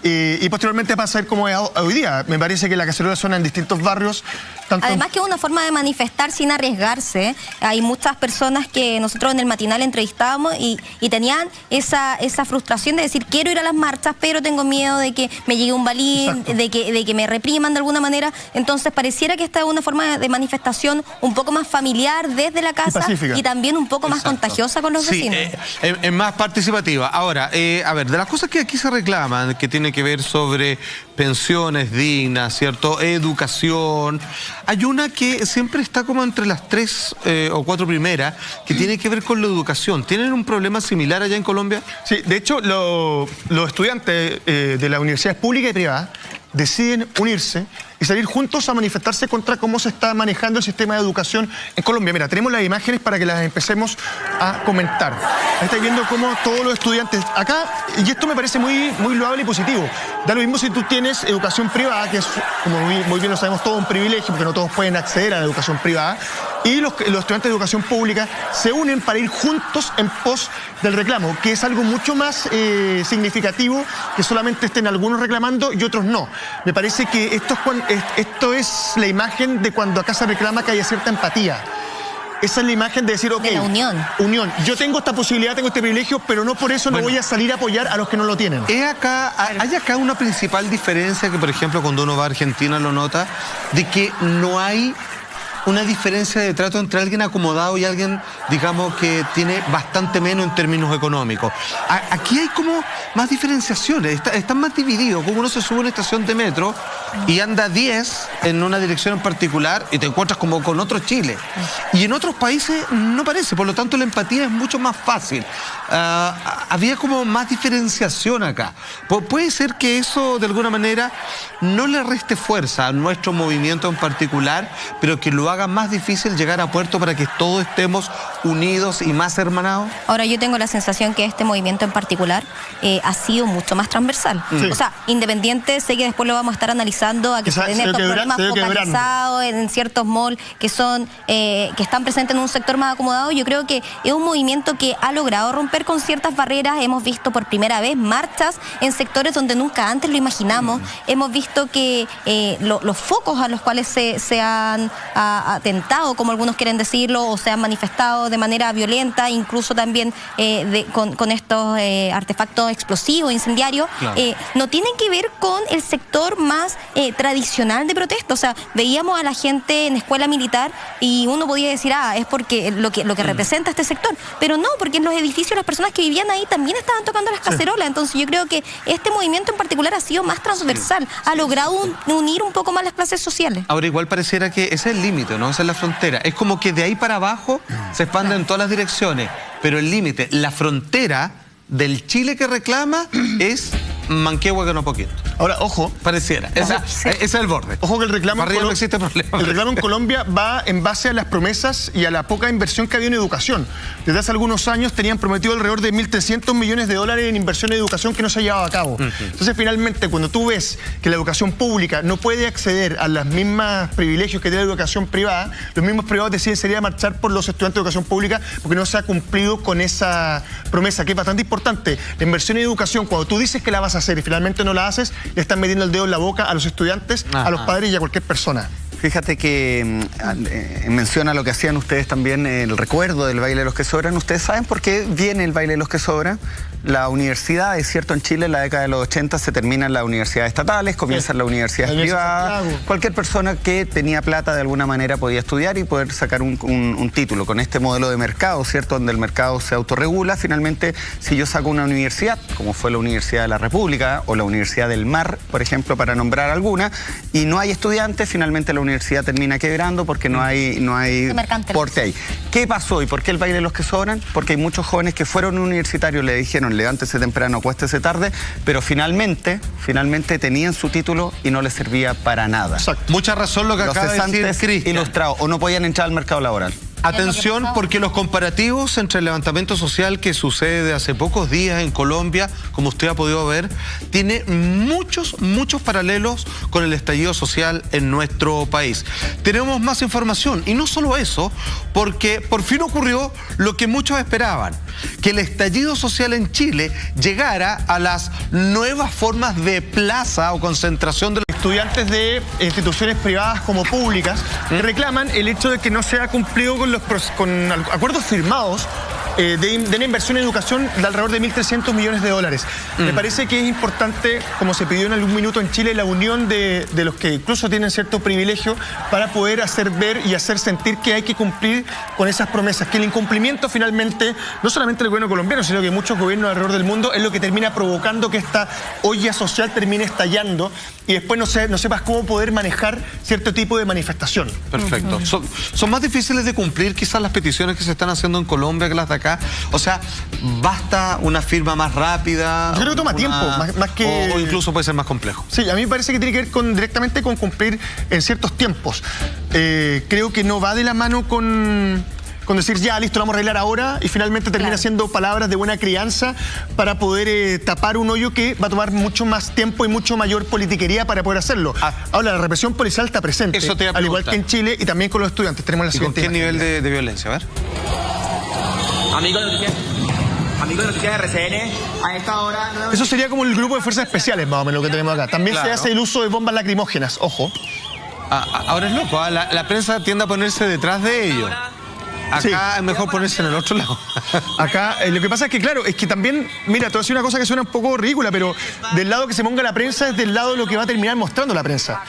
Y posteriormente pasa a ser como es hoy día. Me parece que la cacerola suena en distintos barrios. Además que es una forma de manifestar sin arriesgarse. Hay muchas personas que nosotros en el matinal entrevistábamos y tenían esa frustración de decir, quiero ir a las marchas, pero tengo miedo de que me llegue un balín, de que me repriman de alguna manera. Entonces pareciera que esta es una forma de manifestación un poco más familiar desde la casa y también un poco más contagiosa con los vecinos. Es más participativa. Ahora, a ver, de las cosas que aquí se reclaman, que tiene que ver sobre pensiones dignas, ¿cierto? Educación. Hay una que siempre está como entre las 3 o 4 primeras, que tiene que ver con la educación. ¿Tienen un problema similar allá en Colombia? Sí, de hecho, los estudiantes de las universidades públicas y privadas deciden unirse y salir juntos a manifestarse contra cómo se está manejando el sistema de educación en Colombia. Mira, tenemos las imágenes para que las empecemos a comentar. Ahí estáis viendo cómo todos los estudiantes acá, y esto me parece muy loable y positivo. Da lo mismo si tú tienes educación privada, que es, como muy bien lo sabemos, todo un privilegio, porque no todos pueden acceder a la educación privada, y los estudiantes de educación pública se unen para ir juntos en pos del reclamo, que es algo mucho más significativo que solamente estén algunos reclamando y otros no. Me parece que esto es la imagen de cuando acá se reclama que haya cierta empatía. Esa es la imagen de decir, ok, de la unión. Yo tengo esta posibilidad, tengo este privilegio, pero no por eso no voy a salir a apoyar a los que no lo tienen. ¿Hay acá una principal diferencia que, por ejemplo, cuando uno va a Argentina lo nota, de que no hay una diferencia de trato entre alguien acomodado y alguien, digamos, que tiene bastante menos en términos económicos? Aquí hay como más diferenciaciones, están más divididos. Como uno se sube a una estación de metro y anda 10 en una dirección en particular y te encuentras como con otro Chile. Y en otros países no parece, por lo tanto la empatía es mucho más fácil. Había como más diferenciación acá. Puede ser que eso de alguna manera no le reste fuerza a nuestro movimiento en particular, pero que lo haga más difícil llegar a puerto para que todos estemos unidos y más hermanados. Ahora yo tengo la sensación que este movimiento en particular ha sido mucho más transversal. O sea, independiente, sé que después lo vamos a estar analizando, a que se den estos problemas focalizados en ciertos malls que están presentes en un sector más acomodado. Yo creo que es un movimiento que ha logrado romper con ciertas barreras. Hemos visto por primera vez marchas en sectores donde nunca antes lo imaginamos. Hemos visto que los focos a los cuales se han atentado, como algunos quieren decirlo, o se han manifestado de manera violenta, incluso también con estos artefactos explosivos, incendiarios, no tienen que ver con el sector más tradicional de protesta. O sea, veíamos a la gente en escuela militar y uno podía decir, es porque lo que representa este sector. Pero no, porque en los edificios las personas que vivían ahí también estaban tocando las cacerolas. Entonces yo creo que este movimiento en particular ha sido más transversal, ha logrado unir un poco más las clases sociales. Ahora igual pareciera que ese es el límite, ¿no? Esa es la frontera. Es como que de ahí para abajo se expande en todas las direcciones, pero el límite, la frontera del Chile que reclama es Manquehue que no poquito. Ahora, ojo. Pareciera. Ese es el borde. Ojo que el reclamo, no existe problema. El reclamo en Colombia va en base a las promesas y a la poca inversión que había en educación. Desde hace algunos años tenían prometido alrededor de 1.300 millones de dólares en inversión en educación que no se ha llevado a cabo. Entonces, finalmente, cuando tú ves que la educación pública no puede acceder a los mismos privilegios que tiene la educación privada, los mismos privados deciden salir a marchar por los estudiantes de educación pública porque no se ha cumplido con esa promesa, que es bastante importante. La inversión en educación, cuando tú dices que la vas a hacer y finalmente no la haces, le están metiendo el dedo en la boca a los estudiantes, a los padres y a cualquier persona. Fíjate que menciona lo que hacían ustedes también, el recuerdo del baile de los que sobran. ¿Ustedes saben por qué viene el baile de los que sobran? La universidad, es cierto, en Chile en la década de los 80 se terminan las universidades estatales, comienzan las universidades privadas. Cualquier persona que tenía plata de alguna manera podía estudiar y poder sacar un título. Con este modelo de mercado, ¿cierto? Donde el mercado se autorregula, finalmente, si yo saco una universidad, como fue la Universidad de la República o la Universidad del Mar, por ejemplo, para nombrar alguna, y no hay estudiantes, finalmente la universidad termina quebrando porque no hay porte ahí. ¿Qué pasó y por qué el baile de los que sobran? Porque hay muchos jóvenes que fueron universitarios, le dijeron levántese temprano, acuéstese tarde, pero finalmente tenían su título y no les servía para nada. Exacto. Mucha razón lo que acaba de decir Cristian. Ilustrados, o no podían entrar al mercado laboral. Atención, porque los comparativos entre el levantamiento social que sucede hace pocos días en Colombia, como usted ha podido ver, tiene muchos paralelos con el estallido social en nuestro país. Tenemos más información, y no solo eso, porque por fin ocurrió lo que muchos esperaban, que el estallido social en Chile llegara a las nuevas formas de plaza o concentración de estudiantes de instituciones privadas como públicas que reclaman el hecho de que no se ha cumplido con acuerdos firmados de una inversión en educación de alrededor de 1.300 millones de dólares. Me parece que es importante, como se pidió en algún minuto en Chile, la unión de los que incluso tienen cierto privilegio para poder hacer ver y hacer sentir que hay que cumplir con esas promesas, que el incumplimiento finalmente, no solamente del gobierno colombiano, sino que muchos gobiernos alrededor del mundo, es lo que termina provocando que esta olla social termine estallando y después no sepas cómo poder manejar cierto tipo de manifestación. Perfecto. Son más difíciles de cumplir quizás las peticiones que se están haciendo en Colombia que las de acá. O sea, ¿basta una firma más rápida? Yo creo que toma tiempo, más que... O incluso puede ser más complejo. Sí, a mí me parece que tiene que ver directamente con cumplir en ciertos tiempos. Creo que no va de la mano con decir, ya, listo, lo vamos a arreglar ahora, y finalmente termina siendo palabras de buena crianza para poder tapar un hoyo que va a tomar mucho más tiempo y mucho mayor politiquería para poder hacerlo. Ahora, la represión policial está presente, al igual que en Chile y también con los estudiantes. Tenemos la siguiente imagen. ¿Con qué nivel de violencia? A ver. Amigos de Noticias RCN, a esta hora... Eso sería como el grupo de fuerzas especiales, más o menos, lo que tenemos acá. También se hace el uso de bombas lacrimógenas, ojo. Ahora es loco, la prensa tiende a ponerse detrás de ellos. Acá es mejor ponerse en el otro lado. Acá, lo que pasa es que, claro, es que también, mira, te voy a decir una cosa que suena un poco ridícula, pero del lado que se ponga la prensa es del lado de lo que va a terminar mostrando la prensa.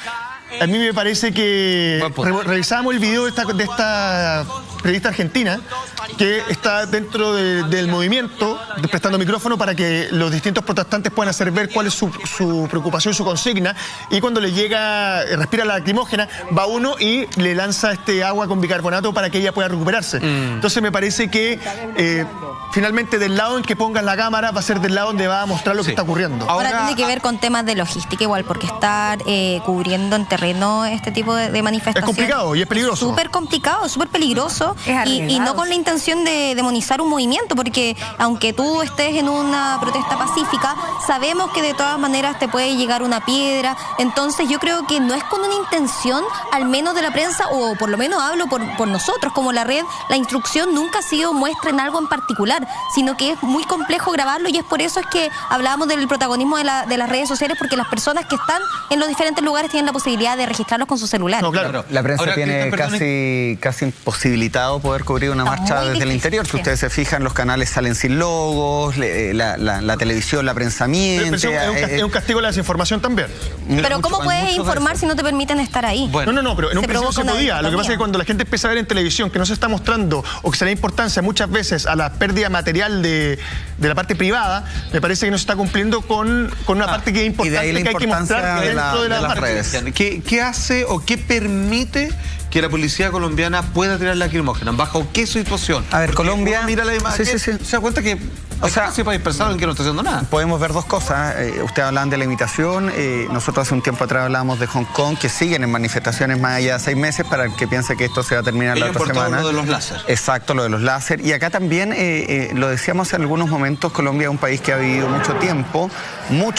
A mí me parece que revisábamos el video de esta periodista argentina que está dentro del movimiento, prestando micrófono para que los distintos protestantes puedan hacer ver cuál es su preocupación, su consigna, y cuando le llega, respira la lacrimógena, va uno y le lanza agua con bicarbonato para que ella pueda recuperarse. Entonces me parece que finalmente del lado en que pongas la cámara va a ser del lado donde va a mostrar lo que está ocurriendo. Ahora tiene que ver con temas de logística igual, porque estar cubriendo en terreno este tipo de manifestaciones... Es complicado y es peligroso. Súper complicado, súper peligroso, y no con la intención de demonizar un movimiento, porque aunque tú estés en una protesta pacífica, sabemos que de todas maneras te puede llegar una piedra. Entonces yo creo que no es con una intención, al menos de la prensa, o por lo menos hablo por nosotros como la red, la instrucción nunca ha sido muestren algo en particular, sino que es muy complejo grabarlo, y es por eso es que hablábamos del protagonismo de las redes sociales, porque las personas que están en los diferentes lugares tienen la posibilidad de registrarlos con su celular. No, claro. La prensa Ahora, tiene casi imposibilitado poder cubrir una marcha desde el interior. Si ustedes se fijan, los canales salen sin logos, la televisión, la prensa miente. Pero es un castigo a la desinformación también. Pero ¿cómo puedes informar si no te permiten estar ahí? Bueno, No, pero en un Se principio se provoca una podía. Lo que pasa es que cuando la gente empieza a ver en televisión que no se está mostrando o que se le da importancia muchas veces a la pérdida material de la parte privada, me parece que no se está cumpliendo con una parte que es importante, que hay que mostrar dentro de las redes. ¿Qué hace o qué permite que la policía colombiana pueda tirar lacrimógenas? ¿Bajo qué situación? A ver, porque Colombia... mira la imagen, Sí. se da cuenta que es casi para dispersar en que no está haciendo nada. Podemos ver dos cosas. Ustedes hablaban de la imitación. Nosotros hace un tiempo atrás hablábamos de Hong Kong, que siguen en manifestaciones más allá de 6 meses, para el que piense que esto se va a terminar la otra semana. Lo de los láser. Exacto, lo de los láser. Y acá también, lo decíamos en algunos momentos, Colombia es un país que ha vivido mucho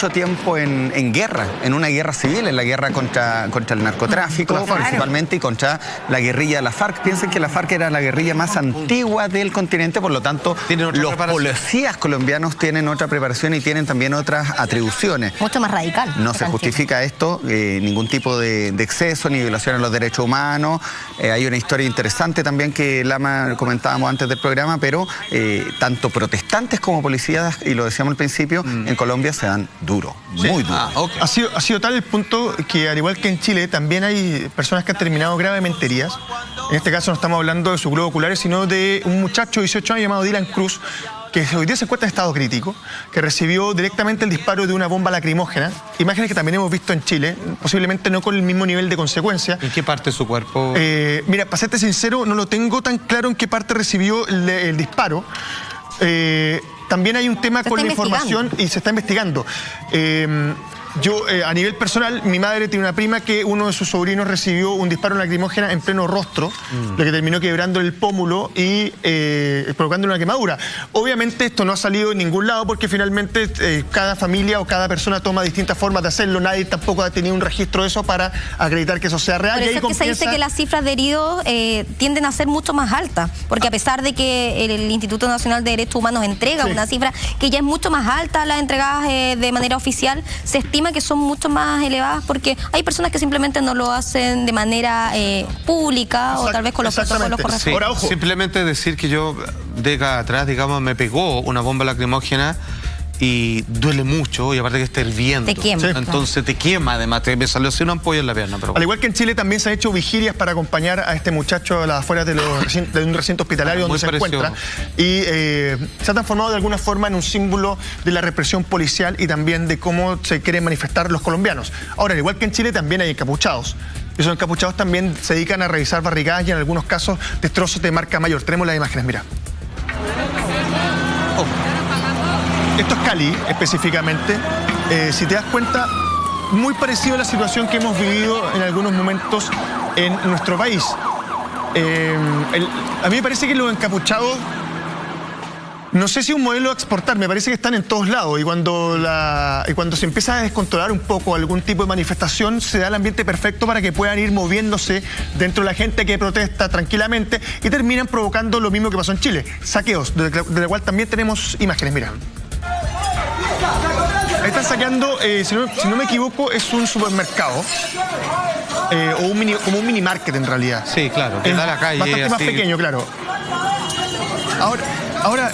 tiempo en guerra, en una guerra civil, en la guerra contra el narcotráfico, principalmente, y contra la guerrilla de la FARC. Piensen que la FARC era la guerrilla más antigua del continente, por lo tanto, los policías colombianos tienen otra preparación y tienen también otras atribuciones. Mucho más radical. No se justifica esto, ningún tipo de exceso ni violación a los derechos humanos. Hay una historia interesante también que Lama comentábamos antes del programa, pero tanto protestantes como policías, y lo decíamos al principio, en Colombia se dan duro, muy duro. Ha sido tal el punto que, al igual que en Chile, también hay personas que han terminado gravemente heridas. En este caso no estamos hablando de sus globos oculares, sino de un muchacho de 18 años llamado Dylan Cruz, que hoy día se encuentra en estado crítico, que recibió directamente el disparo de una bomba lacrimógena. Imágenes que también hemos visto en Chile, posiblemente no con el mismo nivel de consecuencia. ¿En qué parte de su cuerpo? Mira, para serte sincero, no lo tengo tan claro en qué parte recibió el disparo. También hay un tema con la información y se está investigando. Yo, a nivel personal, mi madre tiene una prima que uno de sus sobrinos recibió un disparo lacrimógena en pleno rostro, lo que terminó quebrando el pómulo y provocando una quemadura. Obviamente esto no ha salido en ningún lado porque finalmente cada familia o cada persona toma distintas formas de hacerlo. Nadie tampoco ha tenido un registro de eso para acreditar que eso sea real. Por eso es que se dice que las cifras de heridos tienden a ser mucho más altas, porque a pesar de que el Instituto Nacional de Derechos Humanos entrega una cifra que ya es mucho más alta a las entregadas de manera oficial, se estima que son mucho más elevadas porque hay personas que simplemente no lo hacen de manera pública o tal vez con los protocolos correspondientes. Sí. Ahora, ojo. Simplemente decir que yo décadas atrás, digamos, me pegó una bomba lacrimógena y duele mucho, y aparte que está hirviendo. Te quema. Entonces te quema, además, me salió así una ampolla en la pierna. Pero... Al igual que en Chile también se han hecho vigilias para acompañar a este muchacho a las afueras de un recinto hospitalario donde se encuentra. Y se ha transformado de alguna forma en un símbolo de la represión policial y también de cómo se quieren manifestar los colombianos. Ahora, al igual que en Chile, también hay encapuchados. Esos encapuchados también se dedican a revisar barricadas y en algunos casos destrozos de marca mayor. Tenemos las imágenes, mira. Esto es Cali, específicamente. Si te das cuenta, muy parecido a la situación que hemos vivido en algunos momentos en nuestro país. A mí me parece que los encapuchados, no sé si un modelo a exportar, me parece que están en todos lados. Y cuando se empieza a descontrolar un poco algún tipo de manifestación, se da el ambiente perfecto para que puedan ir moviéndose dentro de la gente que protesta tranquilamente y terminan provocando lo mismo que pasó en Chile, saqueos, de la cual también tenemos imágenes, mira. Ahí están saqueando, si no me equivoco, es un supermercado. O como un mini market en realidad. Sí, claro, que da la calle. Bastante así... más pequeño, claro. Ahora,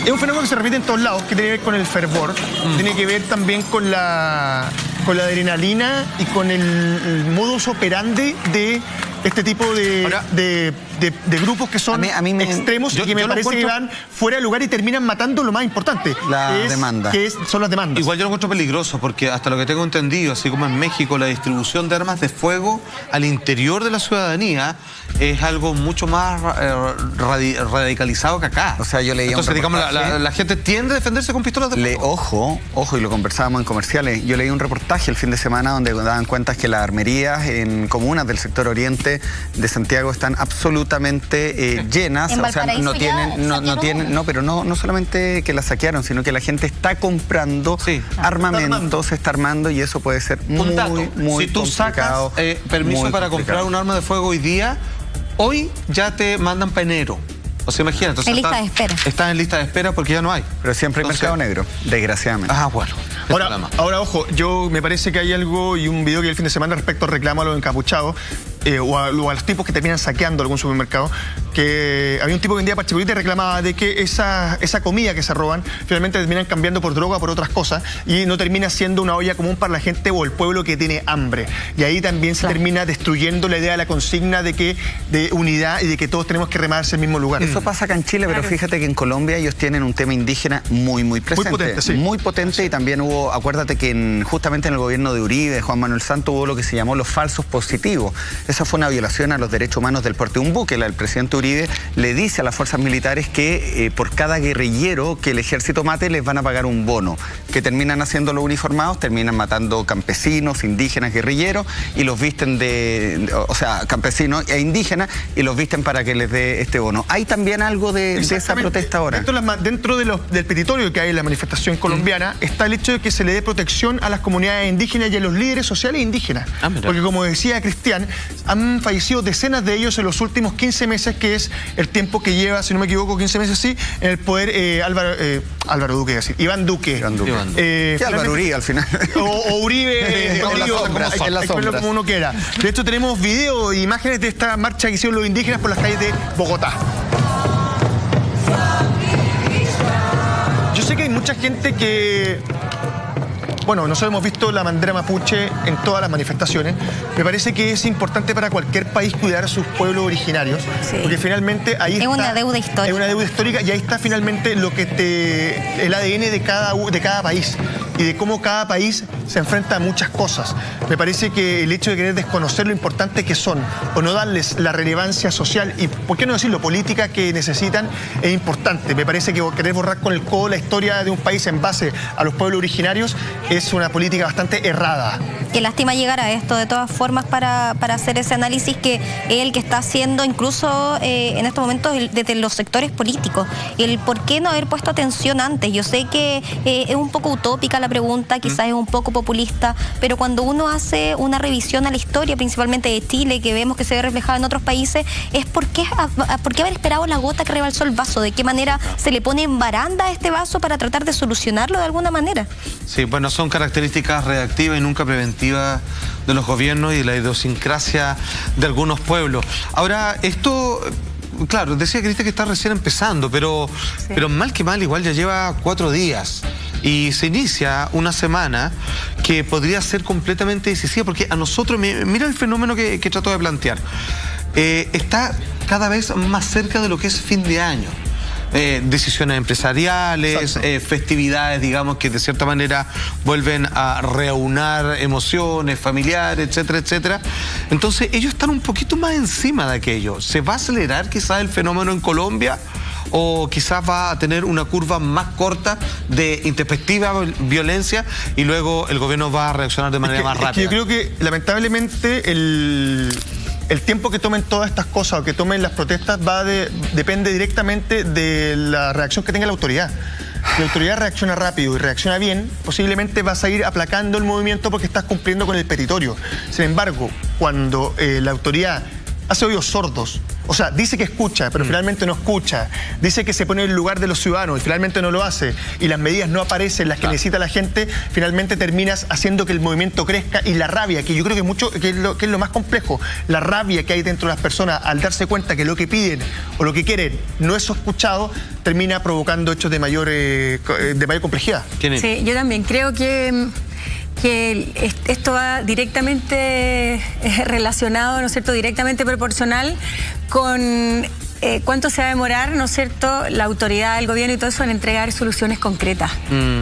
es un fenómeno que se repite en todos lados, que tiene que ver con el fervor, tiene que ver también con la adrenalina y con el modus operandi de este tipo de grupos que son extremos y que me parece que van fuera de lugar y terminan matando lo más importante. Son las demandas. Igual yo lo encuentro peligroso porque hasta lo que tengo entendido, así como en México, la distribución de armas de fuego al interior de la ciudadanía es algo mucho más radicalizado que acá. O sea, yo leía Entonces, digamos, la gente tiende a defenderse con pistolas de fuego. Ojo, y lo conversábamos en comerciales. Yo leí un reportaje el fin de semana donde daban cuenta que las armerías en comunas del sector oriente de Santiago están absolutamente llenas. En o sea, no solamente que las saquearon, sino que la gente está comprando armamento, se está armando, y eso puede ser muy complicado. Si tú sacas permiso para comprar un arma de fuego hoy día, hoy ya te mandan para enero. O sea, imagínate. En lista de espera. Están en lista de espera porque ya no hay. Pero siempre hay mercado negro, desgraciadamente. Ah, bueno. Ahora, ojo, me parece que hay algo y un video que el fin de semana respecto al reclamo a los encapuchados o a los tipos que terminan saqueando algún supermercado, que había un tipo que vendía pachipolita y reclamaba de que esa comida que se roban finalmente terminan cambiando por droga o por otras cosas y no termina siendo una olla común para la gente o el pueblo que tiene hambre. Y ahí también se termina destruyendo la idea de la consigna de unidad y de que todos tenemos que remar hacia el mismo lugar. Eso pasa acá en Chile, pero fíjate que en Colombia ellos tienen un tema indígena muy presente. Muy potente, sí. Muy potente, y también hubo, acuérdate que justamente en el gobierno de Uribe, de Juan Manuel Santos, hubo lo que se llamó los falsos positivos. Esa fue una violación a los derechos humanos del porte de un buque. El presidente Uribe le dice a las fuerzas militares que por cada guerrillero que el ejército mate les van a pagar un bono. Que terminan haciendo los uniformados, terminan matando campesinos, indígenas, guerrilleros, y los visten o sea, campesinos e indígenas, y los visten para que les dé este bono. Hay también algo de esa protesta ahora. Dentro del petitorio que hay en la manifestación colombiana está el hecho de que se le dé protección a las comunidades indígenas y a los líderes sociales indígenas. Porque como decía Cristian, han fallecido decenas de ellos en los últimos 15 meses, que es el tiempo que lleva, si no me equivoco, 15 meses sí, en el poder Álvaro Duque, Iván Duque. Álvaro Uribe al final. O Uribe, como uno quiera. De hecho tenemos video e imágenes de esta marcha que hicieron los indígenas por las calles de Bogotá. Yo sé que hay mucha gente que... Bueno, nosotros hemos visto la bandera mapuche en todas las manifestaciones. Me parece que es importante para cualquier país cuidar a sus pueblos originarios, porque finalmente ahí está... Es una deuda histórica. Es una deuda histórica, y ahí está finalmente lo que el ADN de cada país y de cómo cada país se enfrenta a muchas cosas. Me parece que el hecho de querer desconocer lo importante que son o no darles la relevancia social y, ¿por qué no decirlo?, política que necesitan, es importante. Me parece que querer borrar con el codo la historia de un país en base a los pueblos originarios es una política bastante errada. Qué lástima llegar a esto, de todas formas, para hacer ese análisis que es el que está haciendo incluso en estos momentos desde los sectores políticos. El por qué no haber puesto atención antes. Yo sé que es un poco utópica la pregunta, quizás es un poco populista, pero cuando uno hace una revisión a la historia, principalmente de Chile, que vemos que se ve reflejada en otros países, es por qué haber esperado la gota que rebalsó el vaso, de qué manera se le pone en baranda a este vaso para tratar de solucionarlo de alguna manera. Sí, bueno, son características reactivas y nunca preventivas de los gobiernos y la idiosincrasia de algunos pueblos. Ahora, esto... Claro, decía Cristian que está recién empezando, pero mal que mal igual ya lleva 4 días y se inicia una semana que podría ser completamente decisiva, porque a nosotros, mira el fenómeno que trato de plantear, está cada vez más cerca de lo que es fin de año. Decisiones empresariales, festividades, digamos, que de cierta manera vuelven a reaunar emociones familiares, etcétera, etcétera. Entonces ellos están un poquito más encima de aquello. ¿Se va a acelerar quizás el fenómeno en Colombia? ¿O quizás va a tener una curva más corta de intempestiva violencia y luego el gobierno va a reaccionar de manera más rápida? Yo creo que lamentablemente el tiempo que tomen todas estas cosas o que tomen las protestas depende directamente de la reacción que tenga la autoridad. Si la autoridad reacciona rápido y reacciona bien, posiblemente vas a ir aplacando el movimiento porque estás cumpliendo con el petitorio. Sin embargo, cuando la autoridad hace oídos sordos, o sea, dice que escucha, pero finalmente no escucha, dice que se pone en el lugar de los ciudadanos y finalmente no lo hace, y las medidas no aparecen, las que necesita la gente, finalmente terminas haciendo que el movimiento crezca, y la rabia, que yo creo que es lo más complejo, la rabia que hay dentro de las personas al darse cuenta que lo que piden o lo que quieren no es escuchado, termina provocando hechos de mayor complejidad. Sí, yo también creo que esto va directamente relacionado, ¿no es cierto?, directamente proporcional con cuánto se va a demorar, ¿no es cierto?, la autoridad, el gobierno y todo eso en entregar soluciones concretas.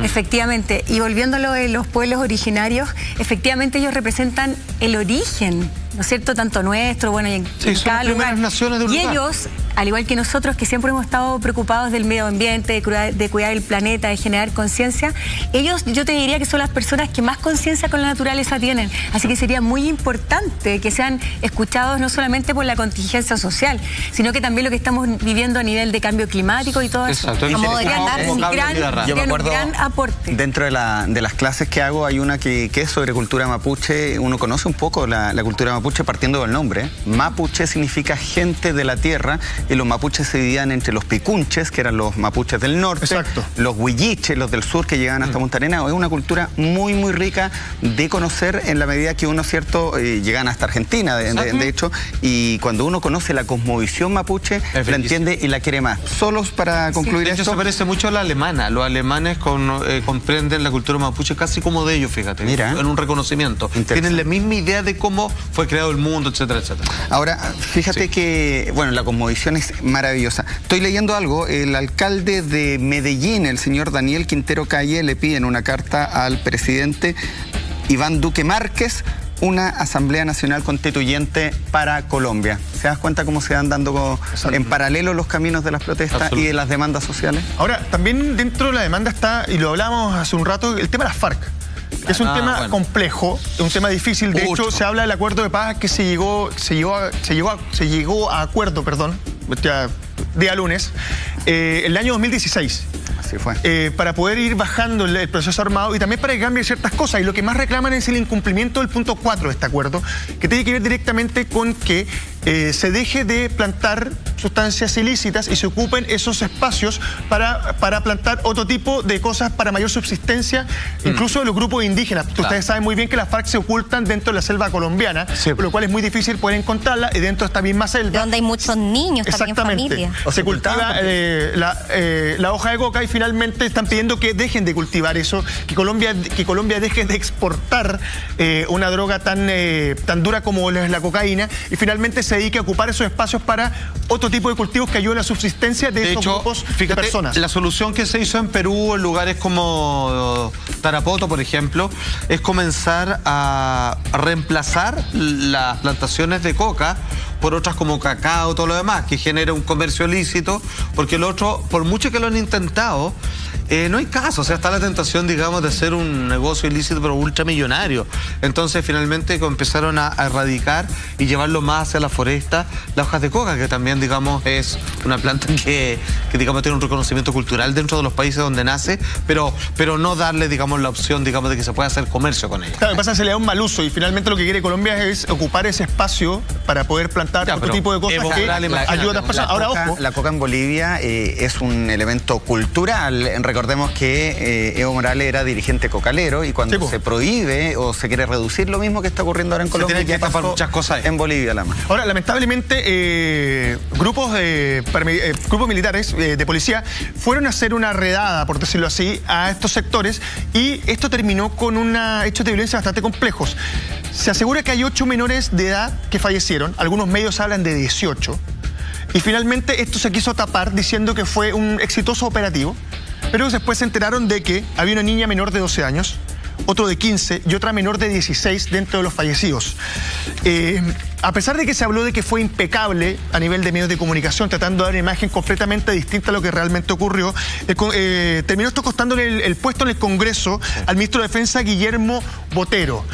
Efectivamente. Y volviendo a lo de los pueblos originarios, efectivamente ellos representan el origen, ¿no es cierto?, tanto nuestro, bueno, y en cada lugar. Naciones de un lugar. Ellos, al igual que nosotros, que siempre hemos estado preocupados del medio ambiente, de cuidar el planeta, de generar conciencia, ellos, yo te diría que son las personas que más conciencia con la naturaleza tienen. Así que sería muy importante que sean escuchados no solamente por la contingencia social, sino que también lo que estamos viviendo a nivel de cambio climático y todo eso. Podrían dar un gran aporte. Dentro de las clases que hago hay una que es sobre cultura mapuche. Uno conoce un poco la cultura mapuche mapuche, partiendo del nombre, mapuche significa gente de la tierra, y los mapuches se dividían entre los picunches, que eran los mapuches del norte, exacto, los huilliches, los del sur, que llegaban hasta Punta Arenas. Es una cultura muy, muy rica de conocer en la medida que uno, cierto, llegan hasta Argentina, de hecho, y cuando uno conoce la cosmovisión mapuche, la entiende y la quiere más. Solos para concluir esto. esto. Se parece mucho a la alemana. Los alemanes comprenden la cultura mapuche casi como de ellos, fíjate. Mira, en un reconocimiento. Tienen la misma idea de cómo fue creado el mundo, etcétera, etcétera. Ahora, fíjate que, bueno, la cosmovisión es maravillosa. Estoy leyendo algo. El alcalde de Medellín, el señor Daniel Quintero Calle, le pide en una carta al presidente Iván Duque Márquez una Asamblea Nacional Constituyente para Colombia. ¿Se das cuenta cómo se van dando en paralelo los caminos de las protestas y de las demandas sociales? Ahora, también dentro de la demanda está, y lo hablábamos hace un rato, el tema de las FARC. Es un tema complejo, un tema difícil. De hecho, se habla del acuerdo de paz que se llegó a acuerdo, día lunes, el año 2016. Así fue. Para poder ir bajando el proceso armado y también para que cambie ciertas cosas. Y lo que más reclaman es el incumplimiento del punto 4 de este acuerdo, que tiene que ver directamente con que se deje de plantar sustancias ilícitas y se ocupen esos espacios para plantar otro tipo de cosas para mayor subsistencia, incluso de los grupos indígenas. Ustedes saben muy bien que las FARC se ocultan dentro de la selva colombiana, por lo cual es muy difícil poder encontrarla, y dentro de esta misma selva. De donde hay muchos niños, también familia. Se cultiva la hoja de coca, y finalmente están pidiendo que dejen de cultivar eso, que Colombia deje de exportar una droga tan dura como es la cocaína, y finalmente se dedique a ocupar esos espacios para otro tipo de cultivos que ayuden a la subsistencia de esos grupos de personas. La solución que se hizo en Perú, en lugares como Tarapoto, por ejemplo, es comenzar a reemplazar las plantaciones de coca por otras como cacao, todo lo demás, que genera un comercio ilícito, porque el otro, por mucho que lo han intentado, no hay caso. O sea, está la tentación, digamos, de hacer un negocio ilícito pero ultramillonario. Entonces, finalmente empezaron a erradicar y llevarlo más hacia la foresta, las hojas de coca, que también, digamos, es una planta que digamos, tiene un reconocimiento cultural dentro de los países donde nace, pero no darle, digamos, la opción, digamos, de que se pueda hacer comercio con ella. Claro, lo que pasa es que se le da un mal uso, y finalmente lo que quiere Colombia es ocupar ese espacio para poder plantar otro tipo de cosas que ayudan a las personas. Ahora, ojo. La coca en Bolivia es un elemento cultural. Recordemos que Evo Morales era dirigente cocalero, y cuando se prohíbe o se quiere reducir, lo mismo que está ocurriendo ahora en Colombia, se tiene que tapar muchas cosas en Bolivia. Ahora, lamentablemente, grupos militares de policía fueron a hacer una redada, por decirlo así, a estos sectores, y esto terminó con hechos de violencia bastante complejos. Se asegura que hay 8 menores de edad que fallecieron, algunos medios hablan de 18, y finalmente esto se quiso tapar diciendo que fue un exitoso operativo, pero después se enteraron de que había una niña menor de 12 años, otro de 15 y otra menor de 16 dentro de los fallecidos. A pesar de que se habló de que fue impecable a nivel de medios de comunicación, tratando de dar una imagen completamente distinta a lo que realmente ocurrió, terminó esto costándole el puesto en el Congreso al ministro de Defensa, Guillermo Botero.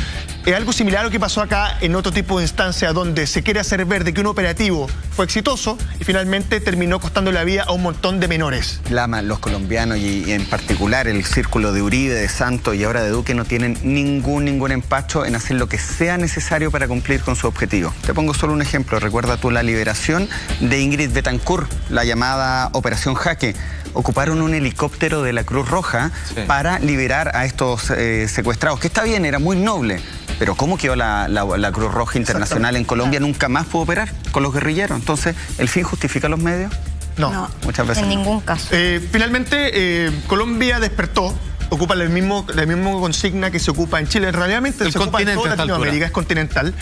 Es algo similar a lo que pasó acá en otro tipo de instancia, donde se quiere hacer ver de que un operativo fue exitoso y finalmente terminó costando la vida a un montón de menores. Lama, los colombianos y en particular el círculo de Uribe, de Santos y ahora de Duque no tienen ningún empacho en hacer lo que sea necesario para cumplir con su objetivo. Te pongo solo un ejemplo. Recuerda tú la liberación de Ingrid Betancourt, la llamada Operación Jaque. Ocuparon un helicóptero de la Cruz Roja para liberar a estos secuestrados, que está bien, era muy noble. Pero ¿cómo quedó la Cruz Roja Internacional en Colombia? Nunca más pudo operar con los guerrilleros. Entonces, ¿el fin justifica los medios? No. Muchas veces en ningún caso. Finalmente, Colombia despertó, ocupa la misma consigna que se ocupa en Chile. Realmente se ocupa en toda Latinoamérica, es continental.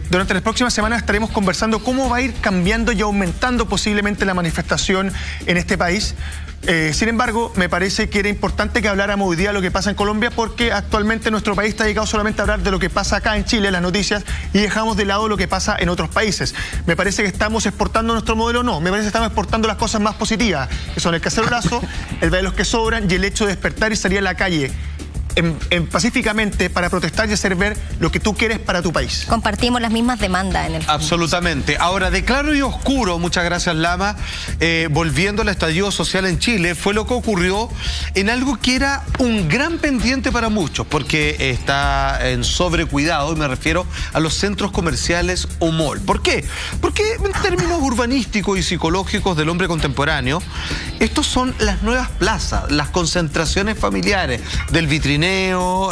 Durante las próximas semanas estaremos conversando cómo va a ir cambiando y aumentando posiblemente la manifestación en este país. Sin embargo, me parece que era importante que habláramos hoy día de lo que pasa en Colombia, porque actualmente nuestro país está dedicado solamente a hablar de lo que pasa acá en Chile, las noticias, y dejamos de lado lo que pasa en otros países. Me parece que estamos exportando nuestro modelo, no. Me parece que estamos exportando las cosas más positivas, que son el cacerolazo, el de los que sobran y el hecho de despertar y salir a la calle pacíficamente para protestar y hacer ver lo que tú quieres para tu país. Compartimos las mismas demandas en el fondo. Absolutamente. Ahora, de claro y oscuro, muchas gracias, Lama, volviendo al estallido social en Chile, fue lo que ocurrió en algo que era un gran pendiente para muchos, porque está en sobrecuidado, y me refiero a los centros comerciales o mall. ¿Por qué? Porque en términos urbanísticos y psicológicos del hombre contemporáneo, estos son las nuevas plazas, las concentraciones familiares del vitrineo,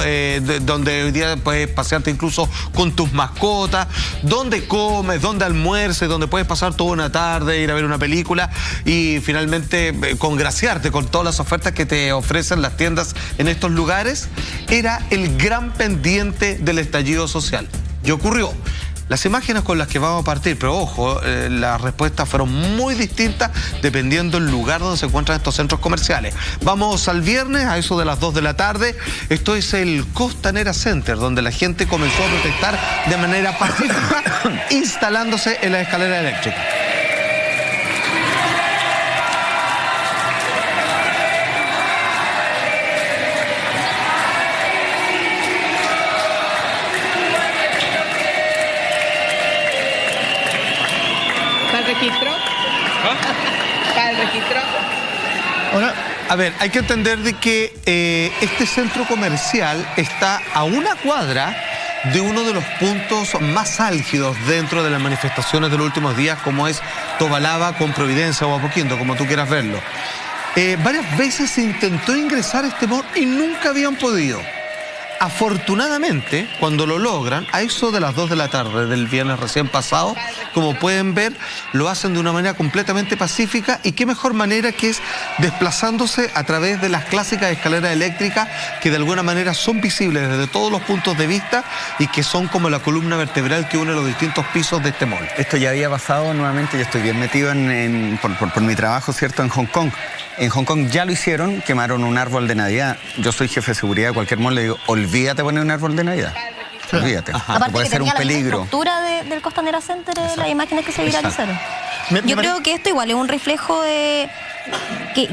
donde hoy día puedes pasearte incluso con tus mascotas, donde comes, donde almuerces, donde puedes pasar toda una tarde, ir a ver una película y finalmente congraciarte con todas las ofertas que te ofrecen las tiendas en estos lugares. Era el gran pendiente del estallido social. Y ocurrió. Las imágenes con las que vamos a partir, pero ojo, las respuestas fueron muy distintas dependiendo del lugar donde se encuentran estos centros comerciales. Vamos al viernes, a eso de las 2 de la tarde. Esto es el Costanera Center, donde la gente comenzó a protestar de manera pacífica, instalándose en la escalera eléctrica. ¿Registro? ¿Para el registro? Ahora, a ver, hay que entender de que este centro comercial está a una cuadra de uno de los puntos más álgidos dentro de las manifestaciones de los últimos días, como es Tobalaba con Providencia o Apoquindo, como tú quieras verlo. Varias veces se intentó ingresar a este mall y nunca habían podido. Afortunadamente, cuando lo logran, a eso de las 2 de la tarde del viernes recién pasado, como pueden ver, lo hacen de una manera completamente pacífica, y qué mejor manera que es desplazándose a través de las clásicas escaleras eléctricas que de alguna manera son visibles desde todos los puntos de vista y que son como la columna vertebral que une los distintos pisos de este mall. Esto ya había pasado nuevamente, yo estoy bien metido por mi trabajo, ¿cierto?, en Hong Kong. En Hong Kong ya lo hicieron, quemaron un árbol de Navidad. Yo soy jefe de seguridad de cualquier mall, le digo, olvídate poner un árbol de Navidad. Olvídate. Aparte puede que ser un tenía la misma peligro. estructura del Costanera Center, las imágenes que se viralizaron. Me Yo creo que esto igual es un reflejo de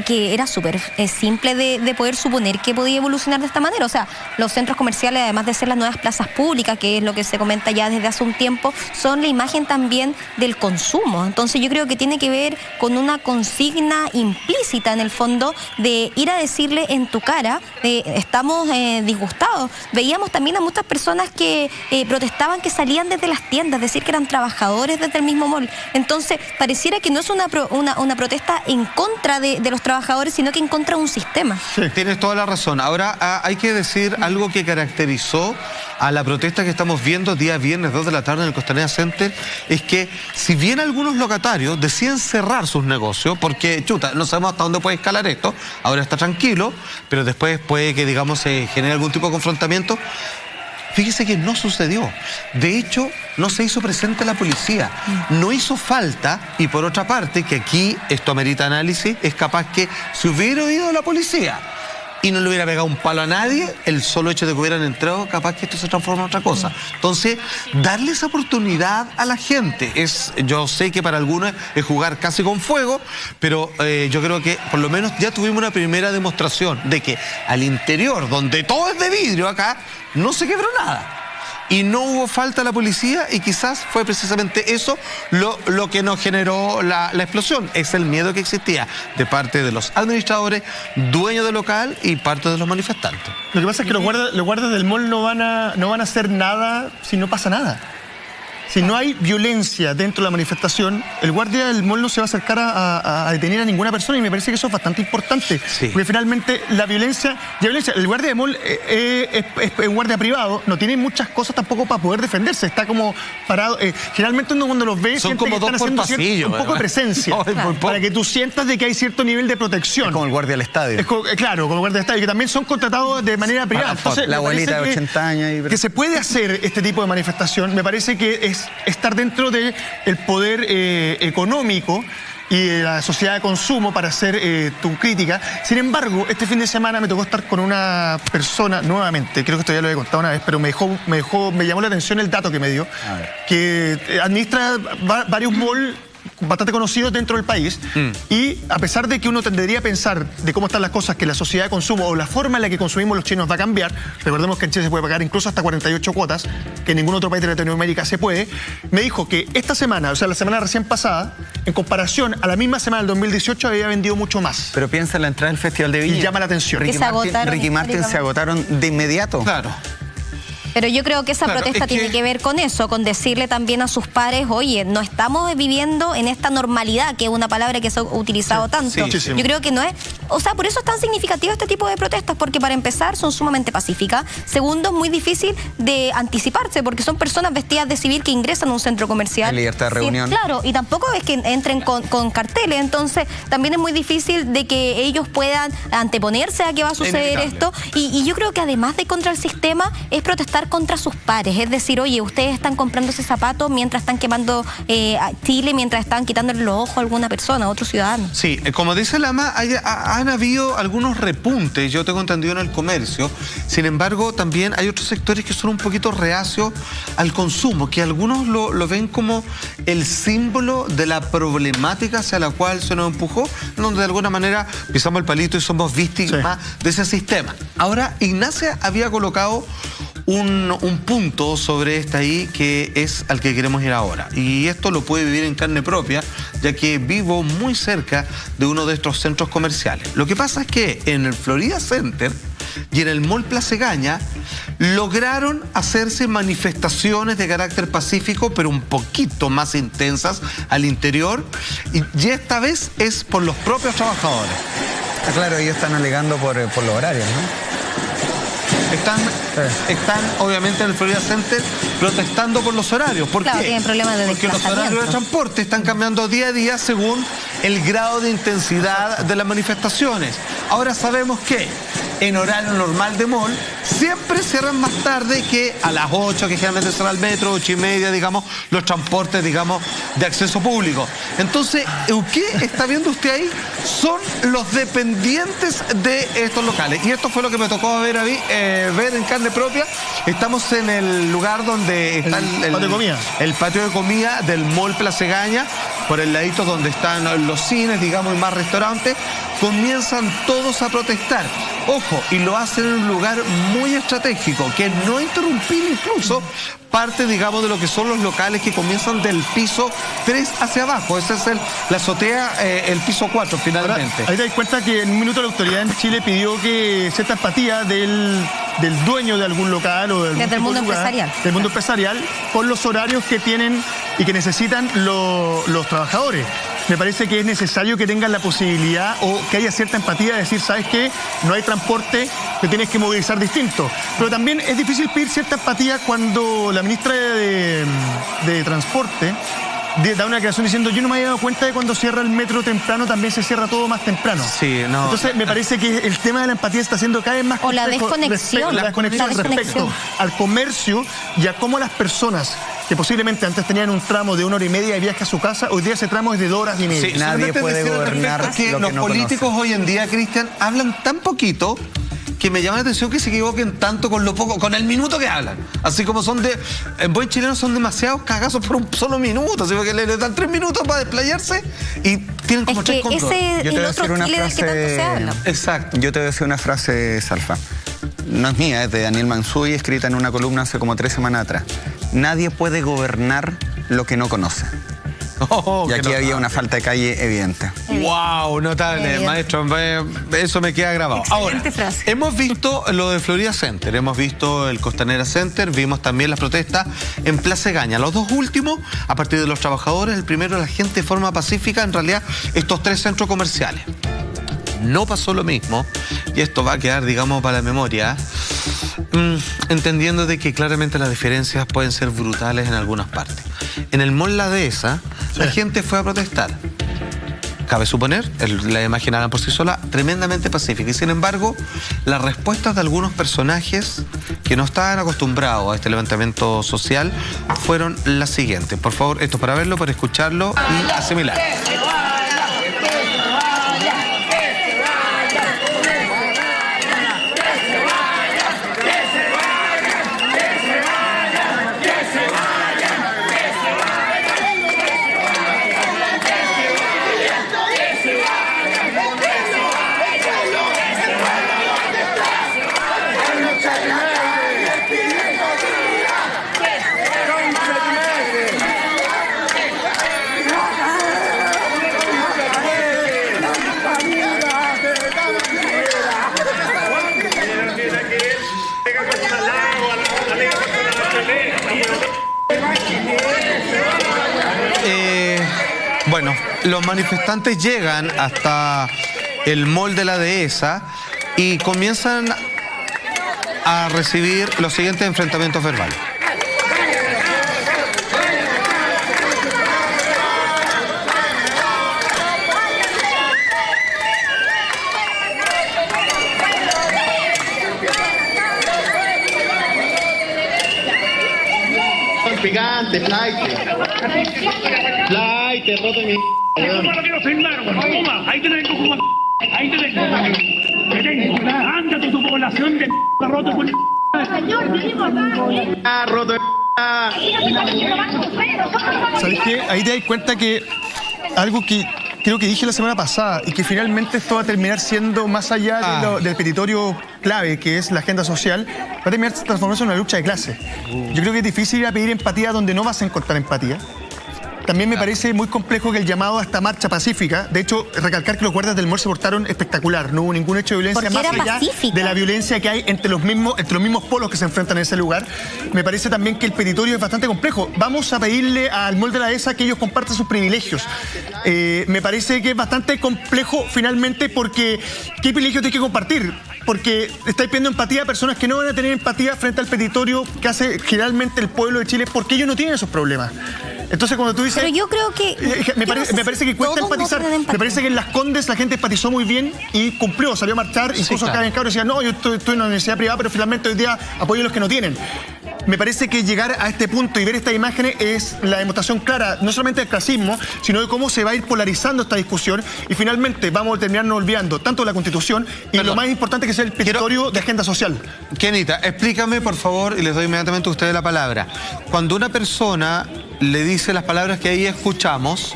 que era súper simple de poder suponer que podía evolucionar de esta manera. O sea, los centros comerciales, además de ser las nuevas plazas públicas, que es lo que se comenta ya desde hace un tiempo, son la imagen también del consumo. Entonces yo creo que tiene que ver con una consigna implícita en el fondo de ir a decirle en tu cara, estamos disgustados. Veíamos también a muchas personas que protestaban que salían desde las tiendas, decir que eran trabajadores desde el mismo mall. Entonces pareciera que no es una protesta en contra de los trabajadores, sino que en contra de un sistema. Sí, tienes toda la razón. Ahora hay que decir algo que caracterizó a la protesta que estamos viendo día viernes 2 de la tarde en el Costanera Center, es que si bien algunos locatarios decían cerrar sus negocios, porque chuta, no sabemos hasta dónde puede escalar esto, ahora está tranquilo, pero después puede que, digamos, se genere algún tipo de confrontamiento. Fíjese que no sucedió. De hecho, no se hizo presente la policía. No hizo falta, y por otra parte, que aquí esto amerita análisis, es capaz que si hubiera ido la policía y no le hubiera pegado un palo a nadie, el solo hecho de que hubieran entrado, capaz que esto se transforma en otra cosa. Entonces, darle esa oportunidad a la gente yo sé que para algunos es jugar casi con fuego, pero yo creo que por lo menos ya tuvimos una primera demostración de que al interior, donde todo es de vidrio acá, no se quebró nada. Y no hubo falta a la policía, y quizás fue precisamente eso lo que nos generó la explosión. Es el miedo que existía de parte de los administradores, dueños del local y parte de los manifestantes. Lo que pasa es que los guardias del mall no van a hacer nada si no pasa nada. Si no hay violencia dentro de la manifestación, el guardia del mall no se va a acercar a detener a ninguna persona, y me parece que eso es bastante importante. Sí. Porque finalmente la violencia, el guardia del mall es un guardia privado, no tiene muchas cosas tampoco para poder defenderse, está como parado. Generalmente uno cuando los ve son siente como que dos están por haciendo pasillo, un poco de presencia, no, para que tú sientas de que hay cierto nivel de protección. Es como el guardia del estadio. Claro, como el guardia del estadio, que también son contratados de manera privada. Entonces, la abuelita de 80 años. Que se puede hacer este tipo de manifestación, me parece que es estar dentro del poder económico y de la sociedad de consumo para hacer tu crítica. Sin embargo, este fin de semana me tocó estar con una persona, nuevamente, creo que esto ya lo he contado una vez, pero me llamó la atención el dato que me dio, que administra varios malls bastante conocidos dentro del país. Y a pesar de que uno tendería a pensar de cómo están las cosas, que la sociedad de consumo o la forma en la que consumimos los chinos va a cambiar, recordemos que en Chile se puede pagar incluso hasta 48 cuotas, que en ningún otro país de Latinoamérica se puede, me dijo que esta semana, o sea, la semana recién pasada, en comparación a la misma semana del 2018, había vendido mucho más. Pero piensa en la entrada del Festival de Viña. Y llama la atención. Ricky Martin se agotaron de inmediato. Claro. Pero yo creo que esa protesta tiene que ver con eso, con decirle también a sus pares, oye, no estamos viviendo en esta normalidad, que es una palabra que se ha utilizado tanto. Sí. Yo creo que no es... O sea, por eso es tan significativo este tipo de protestas, porque para empezar son sumamente pacíficas. Segundo, es muy difícil de anticiparse, porque son personas vestidas de civil que ingresan a un centro comercial. Hay libertad de reunión. Sí, claro, y tampoco es que entren con carteles, entonces también es muy difícil de que ellos puedan anteponerse a que va a suceder esto. Y yo creo que además de contra el sistema, es protestar contra sus pares, es decir, oye, ustedes están comprando ese zapato mientras están quemando a Chile, mientras están quitándole los ojos a alguna persona, a otro ciudadano. Sí, como dice Lama, han habido algunos repuntes, yo tengo entendido, en el comercio. Sin embargo, también hay otros sectores que son un poquito reacios al consumo, que algunos lo ven como el símbolo de la problemática hacia la cual se nos empujó, donde de alguna manera pisamos el palito y somos víctimas de ese sistema. Ahora, Ignacia había colocado un punto sobre esta ahí, que es al que queremos ir ahora. Y esto lo puede vivir en carne propia, ya que vivo muy cerca de uno de estos centros comerciales. Lo que pasa es que en el Florida Center y en el Mall Plaza Egaña lograron hacerse manifestaciones de carácter pacífico, pero un poquito más intensas al interior, y esta vez es por los propios trabajadores. Ah, claro, ellos están alegando por los horarios, ¿no? Están obviamente en el Florida Center protestando por los horarios. ¿Por qué? Tienen problemas de Porque los horarios de transporte están cambiando día a día según el grado de intensidad de las manifestaciones. Ahora sabemos que en horario normal de mall siempre cierran más tarde que a las 8, que generalmente cierra el metro, 8:30, digamos, los transportes, digamos, de acceso público. Entonces, ¿qué está viendo usted ahí? Son los dependientes de estos locales. Y esto fue lo que me tocó ver a mí, ver en carne propia. Estamos en el lugar donde está el patio de comida del Mall Plaza Egaña, por el ladito donde están los cines, digamos, y más restaurantes. Comienzan todos a protestar. Ojo, y lo hacen en un lugar muy estratégico, que no interrumpir incluso parte, digamos, de lo que son los locales que comienzan del piso 3 hacia abajo. Esa es la azotea, el piso 4 finalmente. Ahora, ahí te das cuenta que en un minuto la autoridad en Chile pidió que cierta empatía del dueño de algún local o del mundo empresarial. Del mundo empresarial, con los horarios que tienen y que necesitan los trabajadores. Me parece que es necesario que tengan la posibilidad o que haya cierta empatía de decir, ¿sabes qué? No hay transporte, te tienes que movilizar distinto. Pero también es difícil pedir cierta empatía cuando la ministra de Transporte da una declaración diciendo, yo no me había dado cuenta de cuando cierra el metro temprano, también se cierra todo más temprano. Sí, no. Entonces me parece que el tema de la empatía está siendo cada vez más complejo. O la desconexión. La desconexión respecto al comercio y a cómo las personas que posiblemente antes tenían un tramo de 1 hora y media de viaje a su casa, hoy día ese tramo es de 2 horas y media. Sí, nadie puede gobernar que los políticos hoy en día, Cristian, hablan tan poquito que me llama la atención que se equivoquen tanto con lo poco, con el minuto que hablan. Así como son en buen chileno son demasiados cagazos por un solo minuto, así que le dan 3 minutos para desplayarse y tienen como 3 controles. Ese el otro Chile del que tanto se habla. Exacto. Yo te voy a decir una frase, Salfa. No es mía, es de Daniel Mansuy, escrita en una columna hace como 3 semanas atrás. Nadie puede gobernar lo que no conoce. Y aquí había una falta de calle evidente. ¡Wow! Notable, maestro. Eso me queda grabado. Excelente Ahora, frase. hemos visto lo de Florida Center, hemos visto el Costanera Center, vimos también las protestas en Plaza Egaña. Los dos últimos, a partir de los trabajadores, el primero la gente de forma pacífica, en realidad, estos 3 centros comerciales. No pasó lo mismo, y esto va a quedar, digamos, para la memoria, entendiendo de que claramente las diferencias pueden ser brutales en algunas partes. En el Mall La Dehesa, la gente fue a protestar. Cabe suponer, la imagen por sí sola, tremendamente pacífica. Y sin embargo, las respuestas de algunos personajes que no estaban acostumbrados a este levantamiento social fueron las siguientes. Por favor, esto para verlo, para escucharlo y asimilar. Bueno, los manifestantes llegan hasta el mall de la dehesa y comienzan a recibir los siguientes enfrentamientos verbales. Picante, flight, roto mi... ¿Cómo lo quiero firmar? Toma, ahí te tengo, Cuba. Ahí te tengo. Te tengo. Ándate tu población de roto con... Señor, vivimos acá. Roto ¿Sabes qué? Ahí te das cuenta que algo que creo que dije la semana pasada y que finalmente esto va a terminar siendo más allá del petitorio clave, que es la agenda social, va a terminar transformándose en una lucha de clase. Yo creo que es difícil ir a pedir empatía donde no vas a encontrar empatía. También me parece muy complejo que el llamado a esta marcha pacífica, de hecho, recalcar que los guardias del mall se portaron espectacular, no hubo ningún hecho de violencia más allá de la violencia que hay entre los mismos polos que se enfrentan en ese lugar. Me parece también que el petitorio es bastante complejo. Vamos a pedirle al mall de la dehesa que ellos compartan sus privilegios. Me parece que es bastante complejo finalmente porque ¿qué privilegios hay que compartir? Porque estáis pidiendo empatía a personas que no van a tener empatía frente al petitorio que hace generalmente el pueblo de Chile porque ellos no tienen esos problemas. Entonces cuando tú dices... Pero yo creo que... me parece que cuesta empatizar. Me parece que en Las Condes la gente empatizó muy bien y cumplió, salió a marchar. Incluso acá en Cabros decían, no, yo estoy en una universidad privada, pero finalmente hoy día apoyo a los que no tienen. Me parece que llegar a este punto y ver estas imágenes es la demostración clara, no solamente del clasismo, sino de cómo se va a ir polarizando esta discusión y finalmente vamos a terminarnos olvidando tanto de la Constitución y lo más importante que es el petitorio de agenda social. Kenita, explícame por favor, y les doy inmediatamente a ustedes la palabra. Cuando una persona le dice las palabras que ahí escuchamos,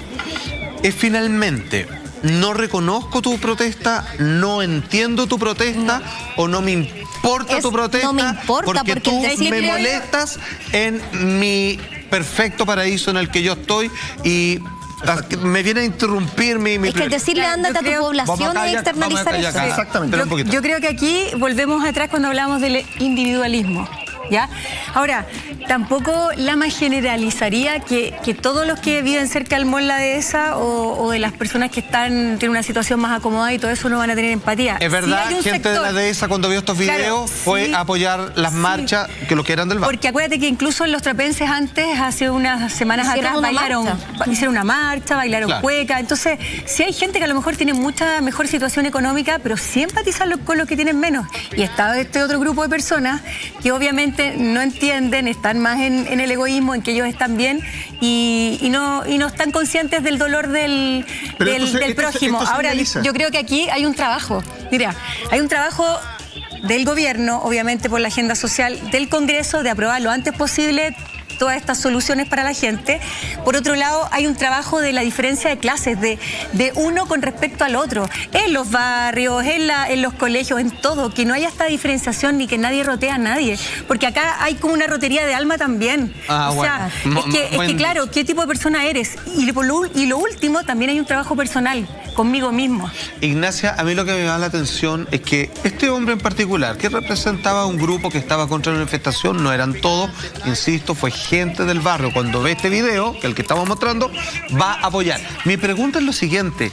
es finalmente... no reconozco tu protesta, no entiendo tu protesta o no me importa tu protesta, no me importa porque tú me molestas en mi perfecto paraíso en el que yo estoy y me viene a interrumpir mi... Es que decirle ándate a tu población es externalizar eso. Exactamente. Yo creo que aquí volvemos atrás cuando hablamos del individualismo. ¿Ya? Ahora, tampoco Lama generalizaría que todos los que viven cerca del mall La Dehesa o de las personas que tienen una situación más acomodada y todo eso no van a tener empatía. Es verdad, gente de La Dehesa cuando vio estos videos fue a apoyar las marchas que los que eran del bar. Porque acuérdate que incluso en los trapenses antes, hace unas semanas atrás, hicieron una marcha, bailaron cueca. Entonces, sí hay gente que a lo mejor tiene mucha mejor situación económica, pero sí empatizan con los que tienen menos. Y está este otro grupo de personas que obviamente no entienden, están más en el egoísmo, en que ellos están bien y no están conscientes del dolor del prójimo. Ahora, yo creo que aquí hay un trabajo. Mira, hay un trabajo del gobierno, obviamente por la agenda social, del Congreso, de aprobar lo antes posible todas estas soluciones para la gente. Por otro lado, hay un trabajo de la diferencia de clases, de uno con respecto al otro, en los barrios, en los colegios, en todo, que no haya esta diferenciación ni que nadie rotea a nadie, porque acá hay como una rotería de alma también. Es que claro, ¿qué tipo de persona eres? Y lo último, también hay un trabajo personal conmigo mismo. Ignacia, a mí lo que me llama la atención es que este hombre en particular, que representaba un grupo que estaba contra la manifestación, no eran todos, insisto, fue gente del barrio. Cuando ve este video, que es el que estamos mostrando, va a apoyar. Mi pregunta es lo siguiente: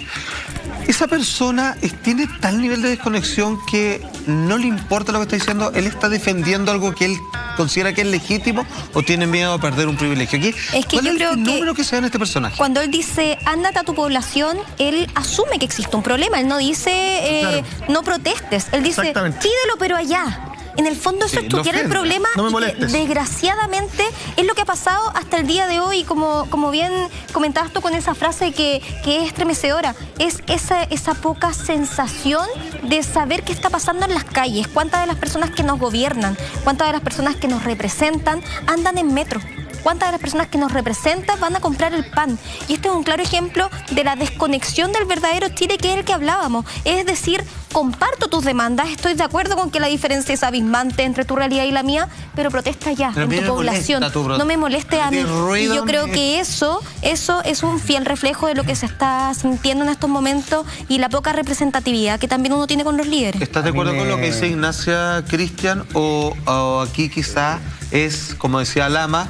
¿esa persona tiene tal nivel de desconexión que no le importa lo que está diciendo? ¿Él está defendiendo algo que él considera que es legítimo o tiene miedo a perder un privilegio? Aquí, es que yo creo que se da en este personaje. Cuando él dice ándate a tu población, él asume que existe un problema. Él no dice no protestes. Él dice pídelo pero allá. En el fondo eso es tutear el problema. No me molestes. Desgraciadamente es lo que ha pasado hasta el día de hoy, como bien comentabas tú con esa frase que es estremecedora. Es esa poca sensación de saber qué está pasando en las calles. ¿Cuántas de las personas que nos gobiernan, cuántas de las personas que nos representan andan en metro? ¿Cuántas de las personas que nos representan van a comprar el pan? Y este es un claro ejemplo de la desconexión del verdadero Chile, que es el que hablábamos. Es decir, comparto tus demandas, estoy de acuerdo con que la diferencia es abismante entre tu realidad y la mía, pero protesta ya, en tu población. No me moleste a mí. Y yo creo que eso es un fiel reflejo de lo que se está sintiendo en estos momentos y la poca representatividad que también uno tiene con los líderes. ¿Estás de acuerdo con lo que dice Ignacia, Cristian? O aquí quizá es, como decía Lama,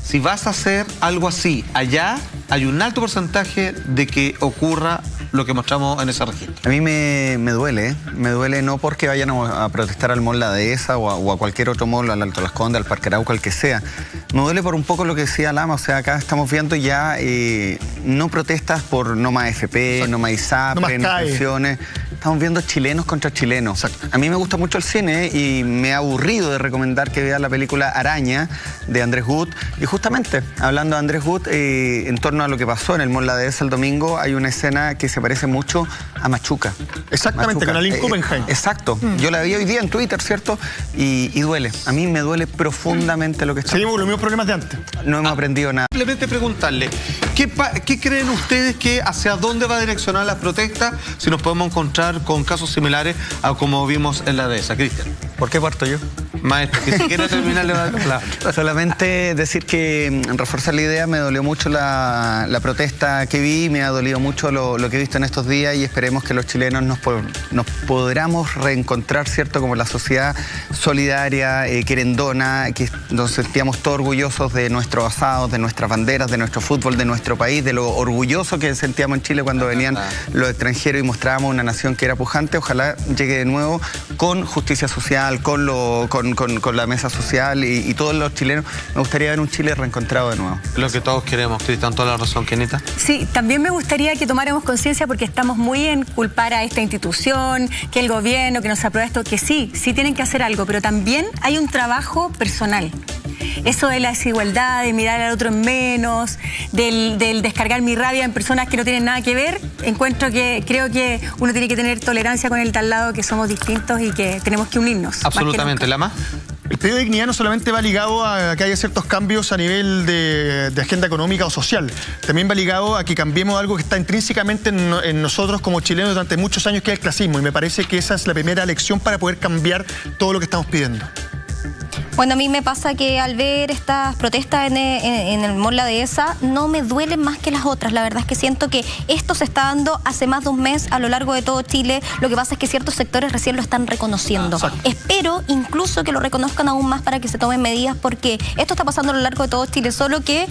si vas a hacer algo así allá, hay un alto porcentaje de que ocurra lo que mostramos en ese registro. A mí me duele no porque vayan a protestar al mall La Dehesa o a cualquier otro mall, al Alto Las Condes, al Parque Arauco, al que sea. Me duele por un poco lo que decía Lama, o sea, acá estamos viendo ya no protestas por no más FP, exacto, no más ISAPRE, no pensiones. Estamos viendo chilenos contra chilenos. Exacto. A mí me gusta mucho el cine y me he aburrido de recomendar que vean la película Araña de Andrés Wood. Y justamente, hablando de Andrés Wood, en torno a lo que pasó en el mall La Dehesa el domingo, hay una escena que se parece mucho a Machuca. Exactamente, con Aline Kuppenheim. Exacto. Yo la vi hoy día en Twitter, ¿cierto? Y duele. A mí me duele profundamente lo que está pasando. Seguimos con los mismos problemas de antes. No hemos aprendido nada. Simplemente preguntarle, ¿qué creen ustedes que hacia dónde va a direccionar la protesta si nos podemos encontrar con casos similares a como vimos en La Dehesa? Cristian. ¿Por qué parto yo? Maestro, que si quiere terminar le va a dar la... Solamente decir que, reforzar la idea, me dolió mucho la protesta que vi, me ha dolido mucho lo que he visto en estos días y esperemos que los chilenos nos podamos reencontrar, ¿cierto? Como la sociedad solidaria, querendona, que nos sentíamos todos orgullosos de nuestros asados, de nuestras banderas, de nuestro fútbol, de nuestro país, de lo orgulloso que sentíamos en Chile cuando venían los extranjeros y mostrábamos una nación que era pujante. Ojalá llegue de nuevo con justicia social, con la mesa social y todos los chilenos. Me gustaría ver un Chile reencontrado de nuevo. Lo que todos queremos, Cristian, toda la razón, Kenita. Sí, también me gustaría que tomáramos conciencia porque estamos muy en culpar a esta institución, que el gobierno, que nos aprueba esto, que sí tienen que hacer algo, pero también hay un trabajo personal. Eso de la desigualdad, de mirar al otro en menos, del descargar mi rabia en personas que no tienen nada que ver, creo que uno tiene que tener tolerancia con el de al lado, que somos distintos y que tenemos que unirnos. Absolutamente. ¿Lama? El pedido de dignidad no solamente va ligado a que haya ciertos cambios a nivel de agenda económica o social, también va ligado a que cambiemos algo que está intrínsecamente en nosotros como chilenos durante muchos años, que es el clasismo, y me parece que esa es la primera lección para poder cambiar todo lo que estamos pidiendo. Bueno, a mí me pasa que al ver estas protestas en el mall La Dehesa no me duelen más que las otras. La verdad es que siento que esto se está dando hace más de un mes a lo largo de todo Chile. Lo que pasa es que ciertos sectores recién lo están reconociendo. Espero incluso que lo reconozcan aún más para que se tomen medidas, porque esto está pasando a lo largo de todo Chile, solo que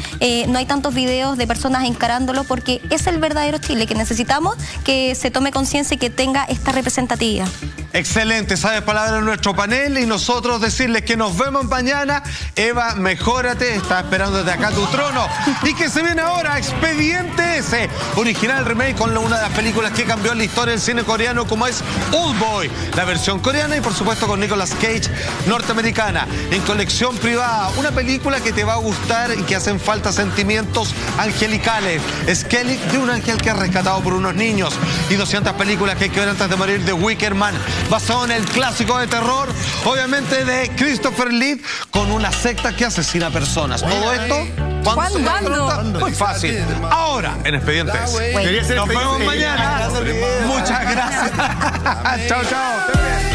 no hay tantos videos de personas encarándolo, porque es el verdadero Chile que necesitamos que se tome conciencia y que tenga esta representatividad. Excelente, sabes palabras en nuestro panel y nosotros decirles que nos vemos mañana. Eva, mejórate, está esperando desde acá tu trono. Y que se viene ahora Expediente S, original remake con una de las películas que cambió la historia del cine coreano, como es Oldboy, la versión coreana, y por supuesto con Nicolas Cage, norteamericana, en colección privada. Una película que te va a gustar y que hacen falta sentimientos angelicales. Skellig, de un ángel que es rescatado por unos niños, y 200 películas que hay que ver antes de morir de Wicker Man, basado en el clásico de terror, obviamente de Christopher Lee, con una secta que asesina personas. Todo esto, ¿cuándo? Muy fácil. Ahora, en Expedientes. Nos vemos mañana. Muchas gracias. Chao, chao.